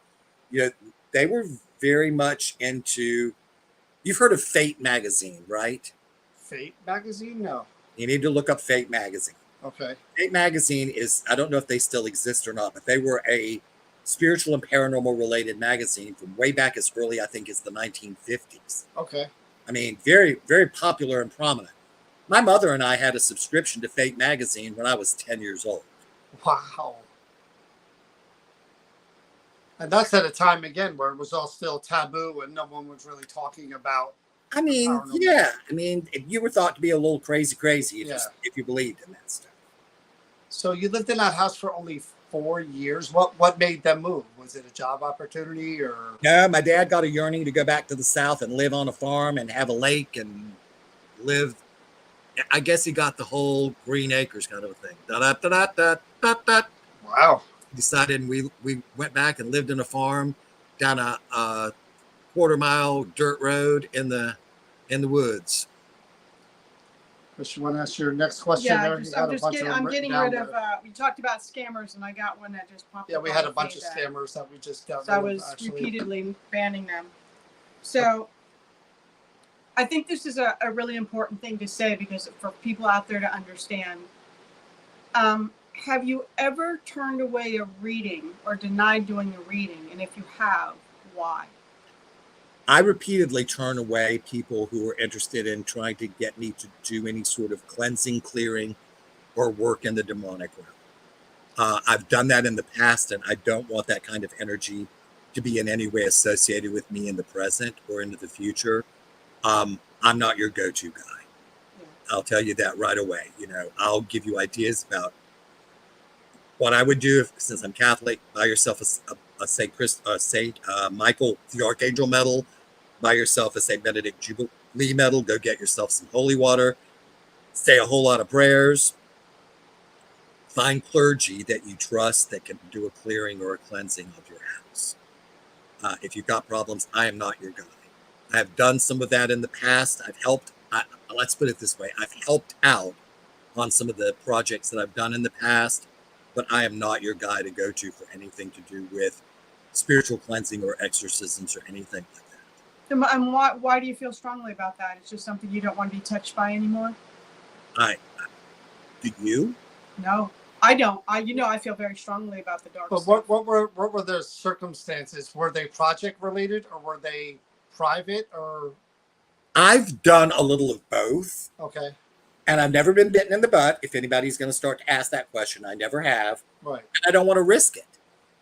you know, they were very much into, you've heard of Fate magazine, right? Fate magazine? No. You need to look up Fate magazine. Okay. Fate magazine is, I don't know if they still exist or not, but they were a spiritual and paranormal related magazine from way back as early, I think, as the 1950s. Okay. I mean, very, very popular and prominent. My mother and I had a subscription to Fate magazine when I was 10 years old. Wow. And that's at a time again where it was all still taboo and no one was really talking about. I mean, Paranormal. yeah. I mean, you were thought to be a little crazy if you believed in that stuff. So you lived in that house for only 4 years. What made them move? Was it a job opportunity or? No, my dad got a yearning to go back to the South and live on a farm and have a lake and live. I guess he got the whole Green Acres kind of a thing. Da-da-da-da-da-da-da. Wow. Decided, and we went back and lived in a farm down a quarter-mile dirt road in the woods. Chris, you want to ask your next question? Yeah, there? I'm getting rid of. We talked about scammers, and I got one that just popped. Yeah, up we on had a the bunch feed of scammers that we just got So I rid of, was actually. repeatedly banning them. So I think this is a really important thing to say because for people out there to understand. Have you ever turned away a reading or denied doing a reading? And if you have, why? I repeatedly turn away people who are interested in trying to get me to do any sort of cleansing, clearing, or work in the demonic realm. I've done that in the past, and I don't want that kind of energy to be in any way associated with me in the present or into the future. I'm not your go-to guy. Yeah. I'll tell you that right away. You know, I'll give you ideas about what I would do since I'm Catholic. Buy yourself a Saint Michael the Archangel medal. Buy yourself a Saint Benedict Jubilee medal. Go get yourself some holy water. Say a whole lot of prayers. Find clergy that you trust that can do a clearing or a cleansing of your house. If you've got problems, I am not your guy. I have done some of that in the past. I've helped. Let's put it this way. I've helped out on some of the projects that I've done in the past, but I am not your guy to go to for anything to do with spiritual cleansing or exorcisms or anything like that. And why do you feel strongly about that? It's just something you don't want to be touched by anymore? Do you? No, I don't. I feel very strongly about the dark But stuff. what were the circumstances? Were they project related or were they private or? I've done a little of both. Okay. And I've never been bitten in the butt. If anybody's going to start to ask that question, I never have. Right. And I don't want to risk it.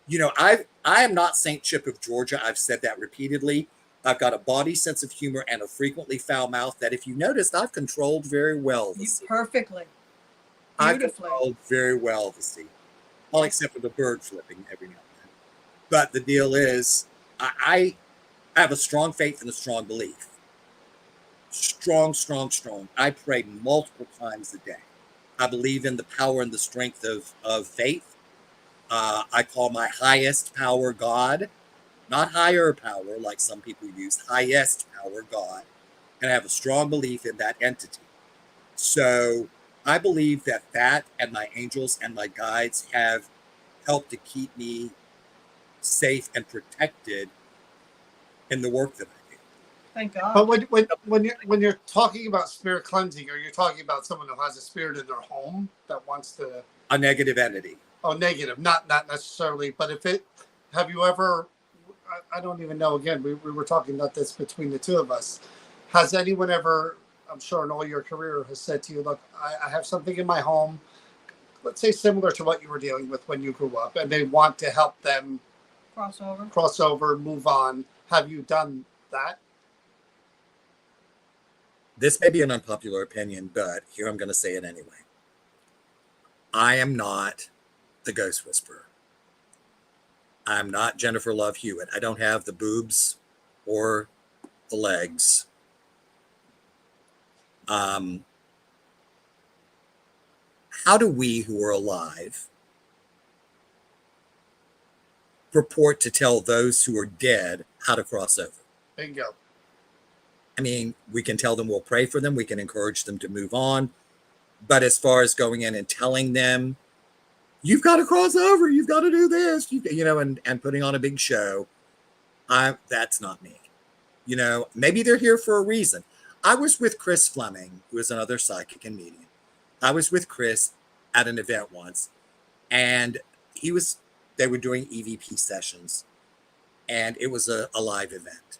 You know, I am not Saint Chip of Georgia. I've said that repeatedly. I've got a baudy sense of humor and a frequently foul mouth that, if you noticed, I've controlled very well this year. Perfectly. I've Beautifully. controlled very well this year. All except for the bird flipping every now and then. But the deal is, I have a strong faith and a strong belief. strong, strong, strong. I pray multiple times a day. I believe in the power and the strength of faith. I call my highest power God, not higher power like some people use, highest power God. And I have a strong belief in that entity. So I believe that and my angels and my guides have helped to keep me safe and protected in the work that I do. Thank God. But when you're talking about spirit cleansing, are you talking about someone who has a spirit in their home that wants to A negative entity. Oh, negative, not necessarily, but if it, have you ever, I don't even know, again, we were talking about this between the two of us. Has anyone ever, I'm sure in all your career, has said to you, look, I have something in my home, let's say similar to what you were dealing with when you grew up, and they want to help them cross over, move on. Have you done that? This may be an unpopular opinion, but here I'm going to say it anyway. I am not the ghost whisperer. I'm not Jennifer Love Hewitt. I don't have the boobs or the legs. How do we who are alive purport to tell those who are dead how to cross over? Bingo. I mean, we can tell them we'll pray for them. We can encourage them to move on. But as far as going in and telling them, you've got to cross over, you've got to do this, and putting on a big show, that's not me. Maybe they're here for a reason. I was with Chris Fleming, who is another psychic and medium. I was with Chris at an event once, and they were doing EVP sessions, and it was a live event.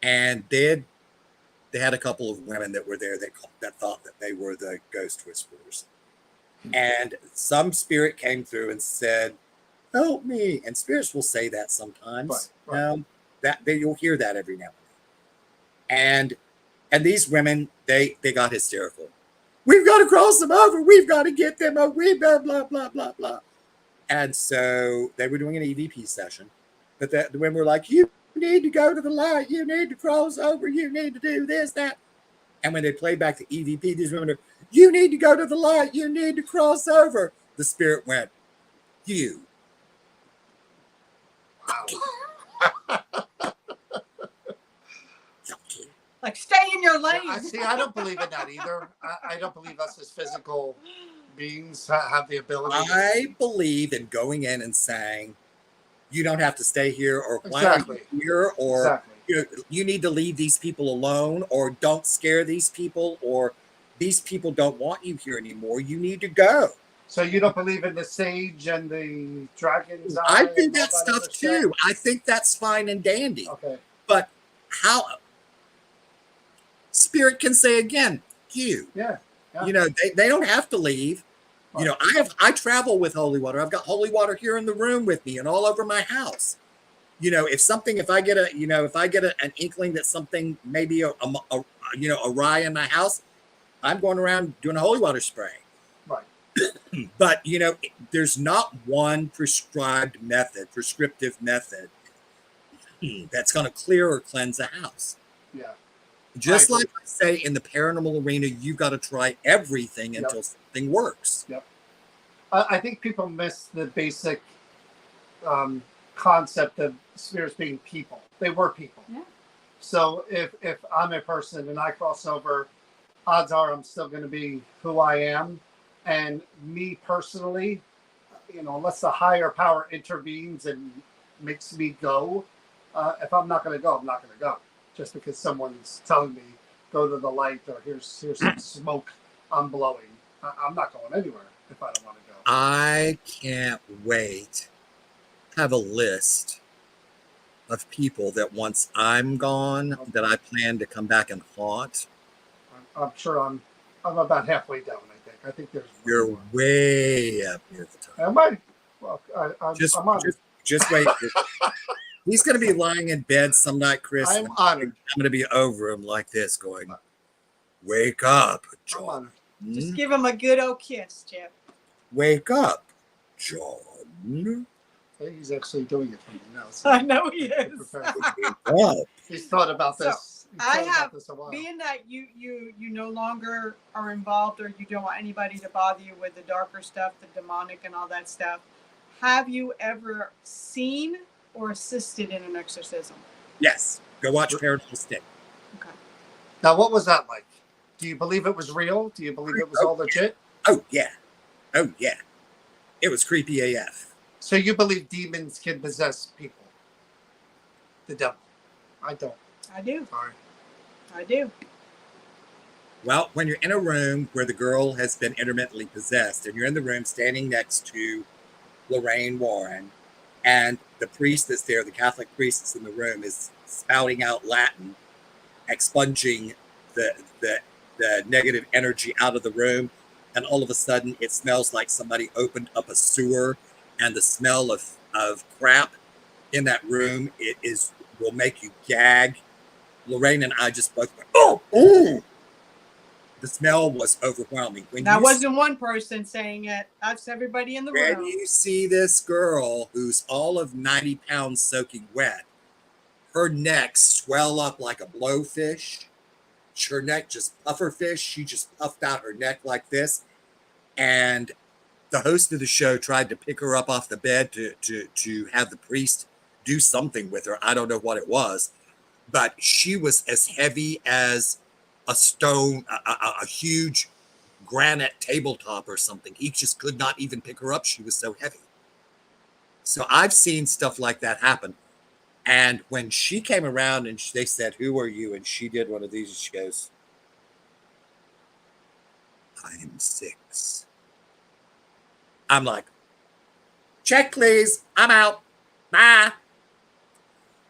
And they had a couple of women that were there that thought that they were the ghost whisperers. And some spirit came through and said, help me. And spirits will say that sometimes. Right. You'll hear that every now and then. And these women, they got hysterical. We've got to cross them over. We've got to get them over. We blah, blah, blah, blah, blah. And so they were doing an EVP session. But the women were like, you need to go to the light. You need to cross over. You need to do this, that. And when they played back the EVP, these women are, you need to go to the light. You need to cross over. The spirit went, you. Wow. Like, stay in your lane. Yeah, I don't believe in that either. I don't believe us as physical beings have the ability. I believe in going in and saying, you don't have to stay here, or why are you here, or you need to leave these people alone, or don't scare these people, or these people don't want you here anymore. You need to go. So you don't believe in the sage and the dragon's eye? I do that stuff too. I think that's fine and dandy. Okay. But how spirit can say again, you. Yeah. They don't have to leave. I travel with holy water. I've got holy water here in the room with me and all over my house. If I get an inkling that something maybe awry in my house, I'm going around doing a holy water spray. Right. But there's not one prescriptive method that's going to clear or cleanse a house. Yeah. Just like I say in the paranormal arena, you've got to try everything until something works. Yep. I think people miss the basic concept of spirits being people. They were people. Yeah. So if I'm a person and I cross over, odds are I'm still going to be who I am. And me personally, unless the higher power intervenes and makes me go, if I'm not going to go, I'm not going to go. Just because someone's telling me, go to the light, or here's some smoke I'm blowing. I'm not going anywhere if I don't want to go. I can't wait to have a list of people that once I'm gone, that I plan to come back and haunt. I'm sure I'm about halfway down, I think there's... You're way up near the top. Am I? Well, I'm on it. Just wait. He's going to be lying in bed some night, Chris. I'm honored. I'm going to be over him like this, going, wake up, John. Just give him a good old kiss, Chip. Wake up, John. He's actually doing it for me now. So I know he is. He's thought about this I told about have, this a while. being that you no longer are involved, or you don't want anybody to bother you with the darker stuff, the demonic and all that stuff, have you ever seen or assisted in an exorcism? Yes. Go watch Paranormal State. Okay. Now, what was that like? Do you believe it was real? Do you believe it was all legit? Oh, yeah. Oh, yeah. It was creepy AF. So you believe demons can possess people? The devil? I don't. I do. Sorry. I do. Well, when you're in a room where the girl has been intermittently possessed, and you're in the room standing next to Lorraine Warren, and the priest that's there, the Catholic priest that's in the room, is spouting out Latin, expunging the negative energy out of the room, and all of a sudden it smells like somebody opened up a sewer, and the smell of crap in that room will make you gag. Lorraine and I just both went, oh! The smell was overwhelming. That wasn't one person saying it. That's everybody in the room. When you see this girl who's all of 90 pounds soaking wet, her neck swell up like a blowfish. Her neck just pufferfish. She just puffed out her neck like this. And the host of the show tried to pick her up off the bed to have the priest do something with her. I don't know what it was, but she was as heavy as a stone, a huge granite tabletop or something. He just could not even pick her up. She was so heavy. So I've seen stuff like that happen. And when she came around and they said, "Who are you?" and she did one of these, she goes, "I'm 6." I'm like, "Check, please. I'm out. Bye."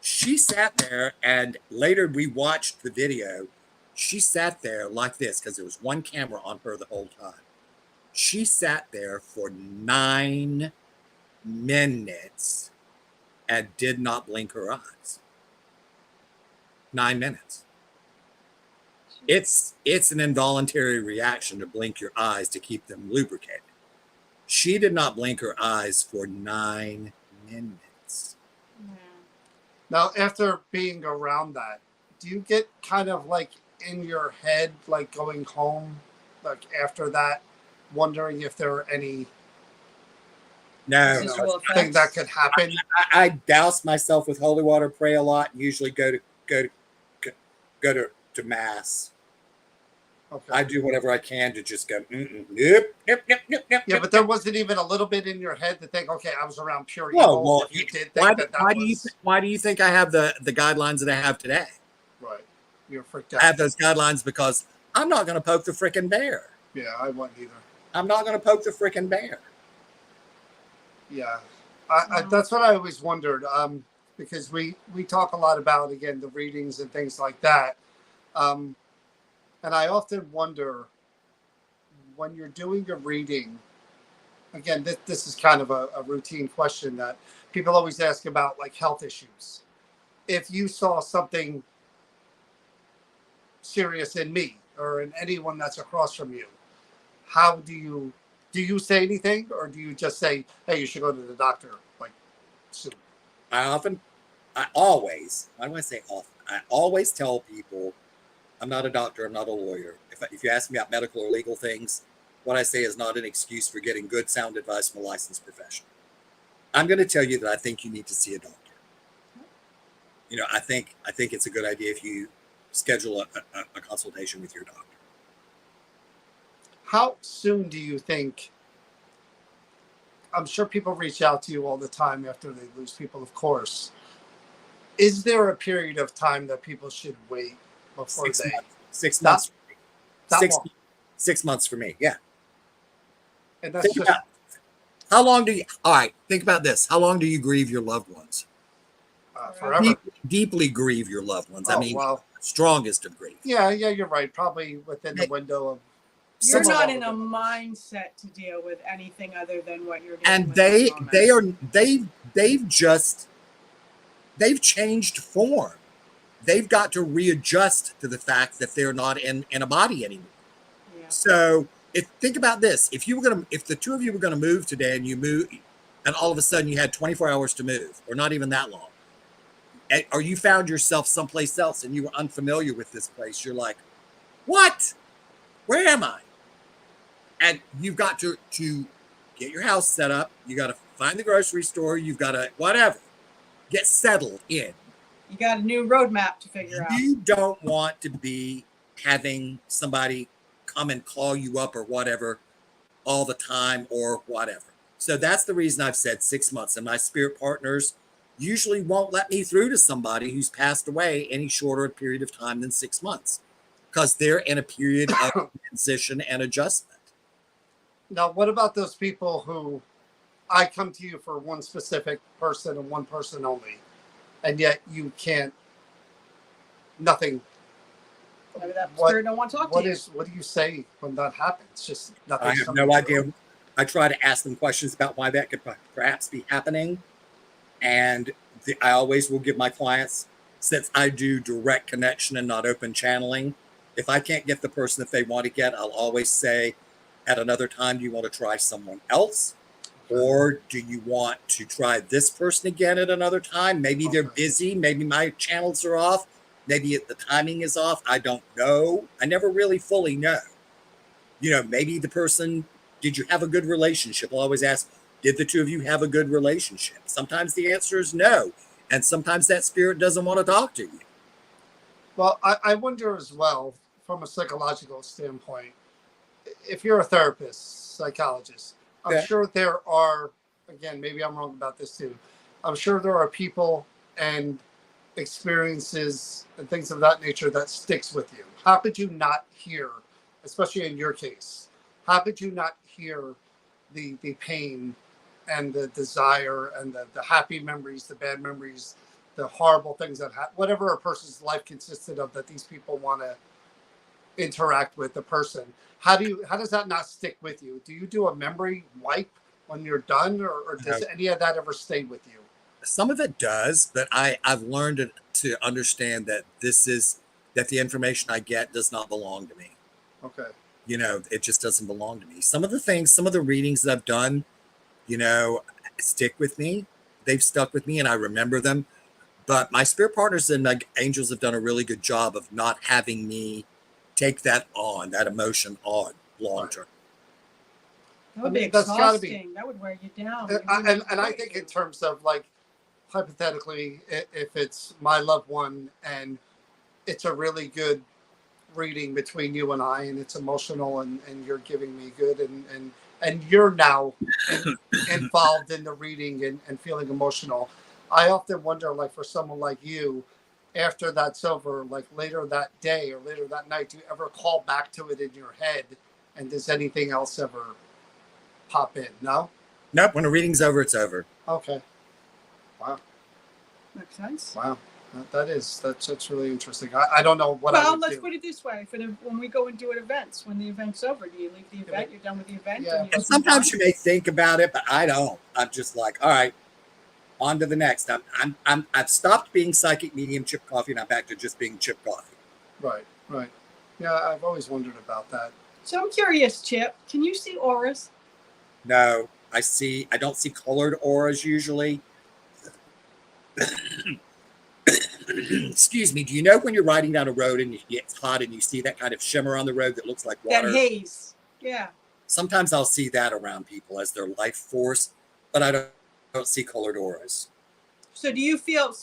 She sat there, and later we watched the video. She sat there like this because there was one camera on her the whole time. She sat there for 9 minutes and did not blink her eyes. 9 minutes. It's an involuntary reaction to blink your eyes to keep them lubricated. She did not blink her eyes for 9 minutes. Yeah. Now, after being around that, do you get kind of like in your head, like going home, like after that, wondering if there are any No, Visual thing that effects. could happen? I douse myself with holy water, pray a lot, and usually go to mass. Okay. I do whatever I can to just go, nope. Yeah, but there wasn't even a little bit in your head to think, okay, I was around pure Well, evil. well, If you did why, think that why was why do you think I have the guidelines that I have today? right, you're freaked I have out. those guidelines because I'm not going to poke the freaking bear. Yeah, I wouldn't either. I'm not going to poke the freaking bear. Yeah, that's what I always wondered. Because we talk a lot about, again, the readings and things like that. And I often wonder, when you're doing a reading, again, this is kind of a routine question that people always ask about, like health issues. If you saw something serious in me or in anyone that's across from you, how do you say anything, or do you just say, hey, you should go to the doctor like soon? I always, why do I say often? I always tell people, I'm not a doctor, I'm not a lawyer. If you ask me about medical or legal things, what I say is not an excuse for getting good, sound advice from a licensed professional. I'm going to tell you that I think you need to see a doctor. You know, I think it's a good idea if you schedule a consultation with your doctor. How soon do you think? I'm sure people reach out to you all the time after they lose people, of course. Is there a period of time that people should wait before 6 they? months. 6 months. That Six, long. 6 months for me. Yeah. And that's Think just about, how long do you? All right. Think about this. How long do you grieve your loved ones? forever. Deeply grieve your loved ones. Oh, I mean, well, strongest of grief. yeah, you're right. Probably within the window of. You're Some not of in a them. mindset to deal with anything other than what you're doing. And with at the moment. they've changed form. They've got to readjust to the fact that they're not in a body anymore. Yeah. So think about this. If the two of you were gonna move today, and you move, and all of a sudden you had 24 hours to move, or not even that long, or you found yourself someplace else and you were unfamiliar with this place. You're like, what? Where am I? And you've got to get your house set up. You got to find the grocery store. You've got to, whatever, get settled in. You got a new roadmap to figure out. You don't want to be having somebody come and call you up or whatever all the time or whatever. So that's the reason I've said 6 months. And my spirit partners usually won't let me through to somebody who's passed away any shorter period of time than 6 months, because they're in a period of transition and adjustment. Now, what about those people who I come to you for one specific person and one person only, and yet you can't, nothing. Maybe that spirit don't want to talk to you. What do you say when that happens? Just nothing. I have no idea. I try to ask them questions about why that could perhaps be happening. And I always will give my clients, since I do direct connection and not open channeling, if I can't get the person that they want to get, I'll always say at another time, do you want to try someone else? Or do you want to try this person again at another time? Maybe they're busy. Maybe my channels are off. Maybe the timing is off. I don't know. I never really fully know. You know, maybe the person, did you have a good relationship? I'll always ask, did the two of you have a good relationship? Sometimes the answer is no. And sometimes that spirit doesn't want to talk to you. Well, I wonder as well, from a psychological standpoint, if you're a therapist, psychologist, I'm sure there are, again, maybe I'm wrong about this too. I'm sure there are people and experiences and things of that nature that sticks with you. How could you not hear, especially in your case, how could you not hear the pain and the desire and the happy memories, the bad memories, the horrible things that whatever a person's life consisted of that these people want to interact with the person? How does that not stick with you? Do you do a memory wipe when you're done, or does any of that ever stay with you? Some of it does, but I've learned to understand that that the information I get does not belong to me. Okay. You know, it just doesn't belong to me. Some of the readings that I've done, you know, stick with me. They've stuck with me and I remember them. But my spirit partners and my angels have done a really good job of not having me take that emotion on long term. That would be exhausting. That would wear you down. And I think in terms of, like, hypothetically, if it's my loved one and it's a really good reading between you and I, and it's emotional, and you're giving me good, and you're now involved in the reading and feeling emotional, I often wonder, like, for someone like you, after that's over, like later that day or later that night, do you ever call back to it in your head, and does anything else ever pop in? No? Nope. When the reading's over, it's over. Okay. Wow. Makes sense. Wow. That's really interesting. I don't know what I would let's do. put it this way: when we go and do events, when the event's over, do you leave the event? You're done with the event. Yeah. And sometimes you may think about it, but I don't. I'm just like, all right, on to the next. I've stopped being psychic medium Chip Coffey, and I'm back to just being Chip Coffey. Right. Yeah, I've always wondered about that. So I'm curious, Chip. Can you see auras? No, I don't see colored auras usually. Excuse me. Do you know when you're riding down a road and it gets hot and you see that kind of shimmer on the road that looks like water? That haze. Yeah. Sometimes I'll see that around people as their life force, but I don't see colored auras. So do you feel,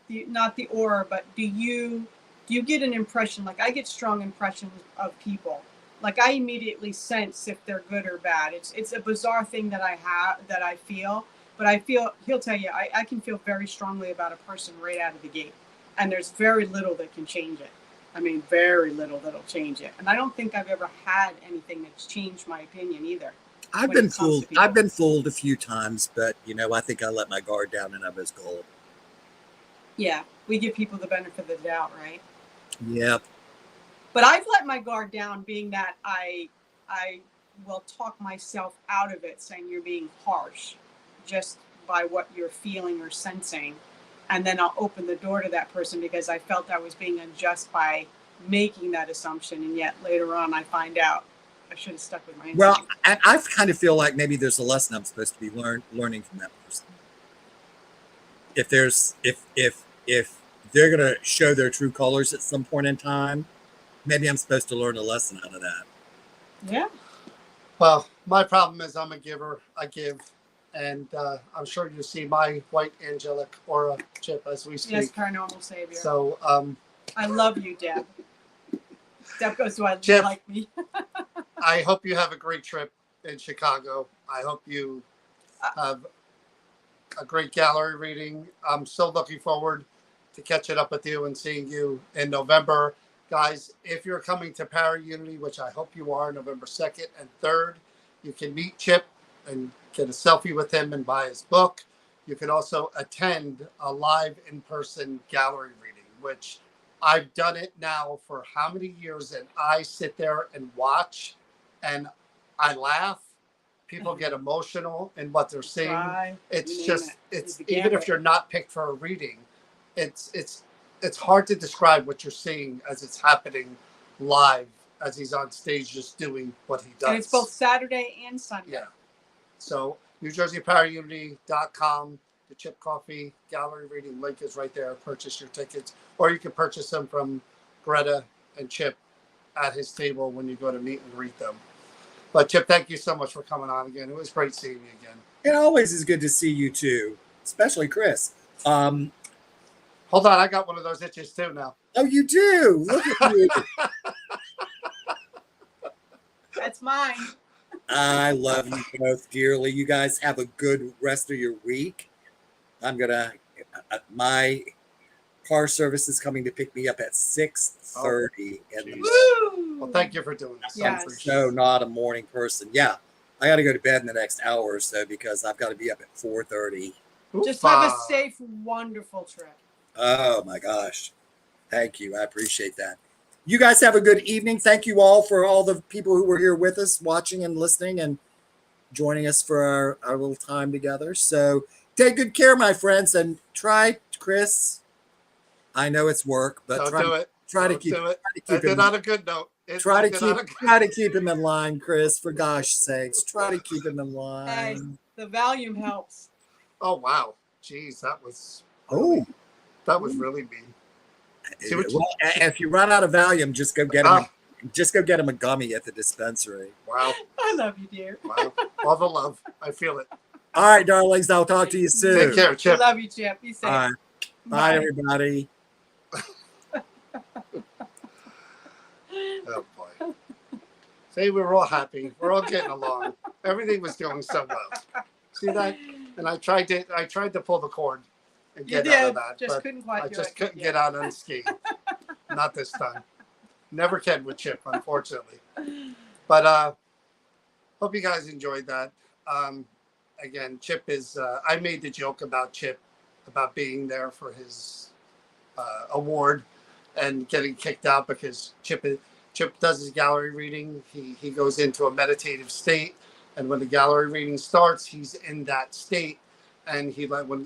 not the aura, but do you get an impression? Like, I get strong impressions of people. Like, I immediately sense if they're good or bad. It's a bizarre thing that I feel. But he'll tell you, I can feel very strongly about a person right out of the gate. And there's very little that can change it. I mean, very little that'll change it. And I don't think I've ever had anything that's changed my opinion either. I've been fooled. I've been fooled a few times, but, I think I let my guard down and I was gold. Yeah, we give people the benefit of the doubt, right? Yep. But I've let my guard down, being that I will talk myself out of it, saying you're being harsh just by what you're feeling or sensing, and then I'll open the door to that person because I felt I was being unjust by making that assumption, and yet later on I find out I should have stuck with my instinct. Well, I kind of feel like maybe there's a lesson I'm supposed to be learning from that person. if there's if they're gonna show their true colors at some point in time, maybe I'm supposed to learn a lesson out of that. Yeah. Well, my problem is I'm a giver. I give. And I'm sure you see my white angelic aura, Chip, as we speak. Yes, paranormal savior. So I love you, Deb. Deb goes, do I Chip, like me? I hope you have a great trip in Chicago. I hope you have a great gallery reading. I'm so looking forward to catching up with you and seeing you in November. Guys, if you're coming to Para Unity, which I hope you are, November 2nd and 3rd, you can meet Chip and get a selfie with him and buy his book. You can also attend a live in-person gallery reading, which I've done it now for how many years, and I sit there and watch and I laugh. People get emotional in what they're seeing. Cry, It's you just name it's You even if it. you're not picked for a reading, it's hard to describe what you're seeing as it's happening live, as he's on stage just doing what he does. And it's both Saturday and Sunday. Yeah. So NewJerseyParaUnity.com, the Chip Coffey gallery reading link is right there. Purchase your tickets, or you can purchase them from Greta and Chip at his table when you go to meet and greet them. But Chip, thank you so much for coming on again. It was great seeing you again. It always is good to see you too, especially Chris. Hold on, I got one of those itches too now. Oh, you do. Look at you. That's mine. I love you both dearly. You guys have a good rest of your week. I'm gonna. My car service is coming to pick me up at 6:30 in the morning. Woo! Well, thank you for doing this. Yes. I'm So not a morning person. Yeah, I got to go to bed in the next hour or so because I've got to be up at 4:30. Just have a safe, wonderful trip. Oh my gosh. Thank you. I appreciate that. You guys have a good evening. Thank you all for all the people who were here with us, watching and listening and joining us for our little time together. So take good care, my friends, and try, Chris. I know it's work, but try to keep it on a good note. Try to keep him in line, Chris, for gosh sakes. Try to keep him in line. Hey, the Valium helps. Oh wow. Jeez, that was really mean. Well, if you run out of Valium, just go get him. Just go get him a gummy at the dispensary. Wow. I love you, dear. Wow. All the love. I feel it. All right, darlings. I'll talk to you soon. Take care, Chip. I love you, Chip. Be safe. All right. Bye, everybody. Oh boy. See, we were all happy. We're all getting along. Everything was going so well. See that? And I tried to pull the cord and get out of that. Just but couldn't quite I do just it. couldn't get out unscathed. Not this time. Never can with Chip, unfortunately. But hope you guys enjoyed that. Again, Chip is I made the joke about Chip about being there for his award and getting kicked out because Chip does his gallery reading. He goes into a meditative state, and when the gallery reading starts, he's in that state. And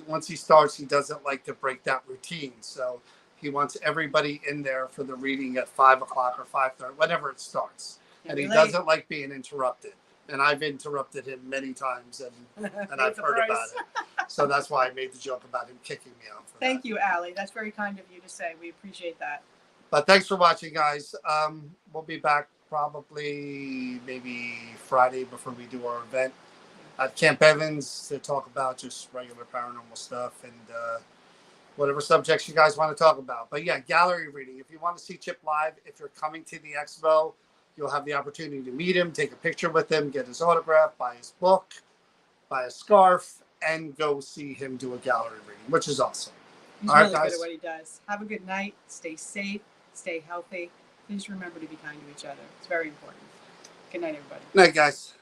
once he starts, he doesn't like to break that routine. So he wants everybody in there for the reading at 5 o'clock or 5:30, whenever it starts. And he doesn't like being interrupted. And I've interrupted him many times, and I've heard about it. So that's why I made the joke about him kicking me out. Thank you, Allie. That's very kind of you to say. We appreciate that. But thanks for watching, guys. We'll be back probably maybe Friday before we do our event at Camp Evans to talk about just regular paranormal stuff and whatever subjects you guys want to talk about. But yeah, gallery reading. If you want to see Chip live, if you're coming to the expo, you'll have the opportunity to meet him, take a picture with him, get his autograph, buy his book, buy a scarf, and go see him do a gallery reading, which is awesome. He's All right, really guys. good at what he does. Have a good night. Stay safe. Stay healthy. Please remember to be kind to each other. It's very important. Good night, everybody. Night, guys.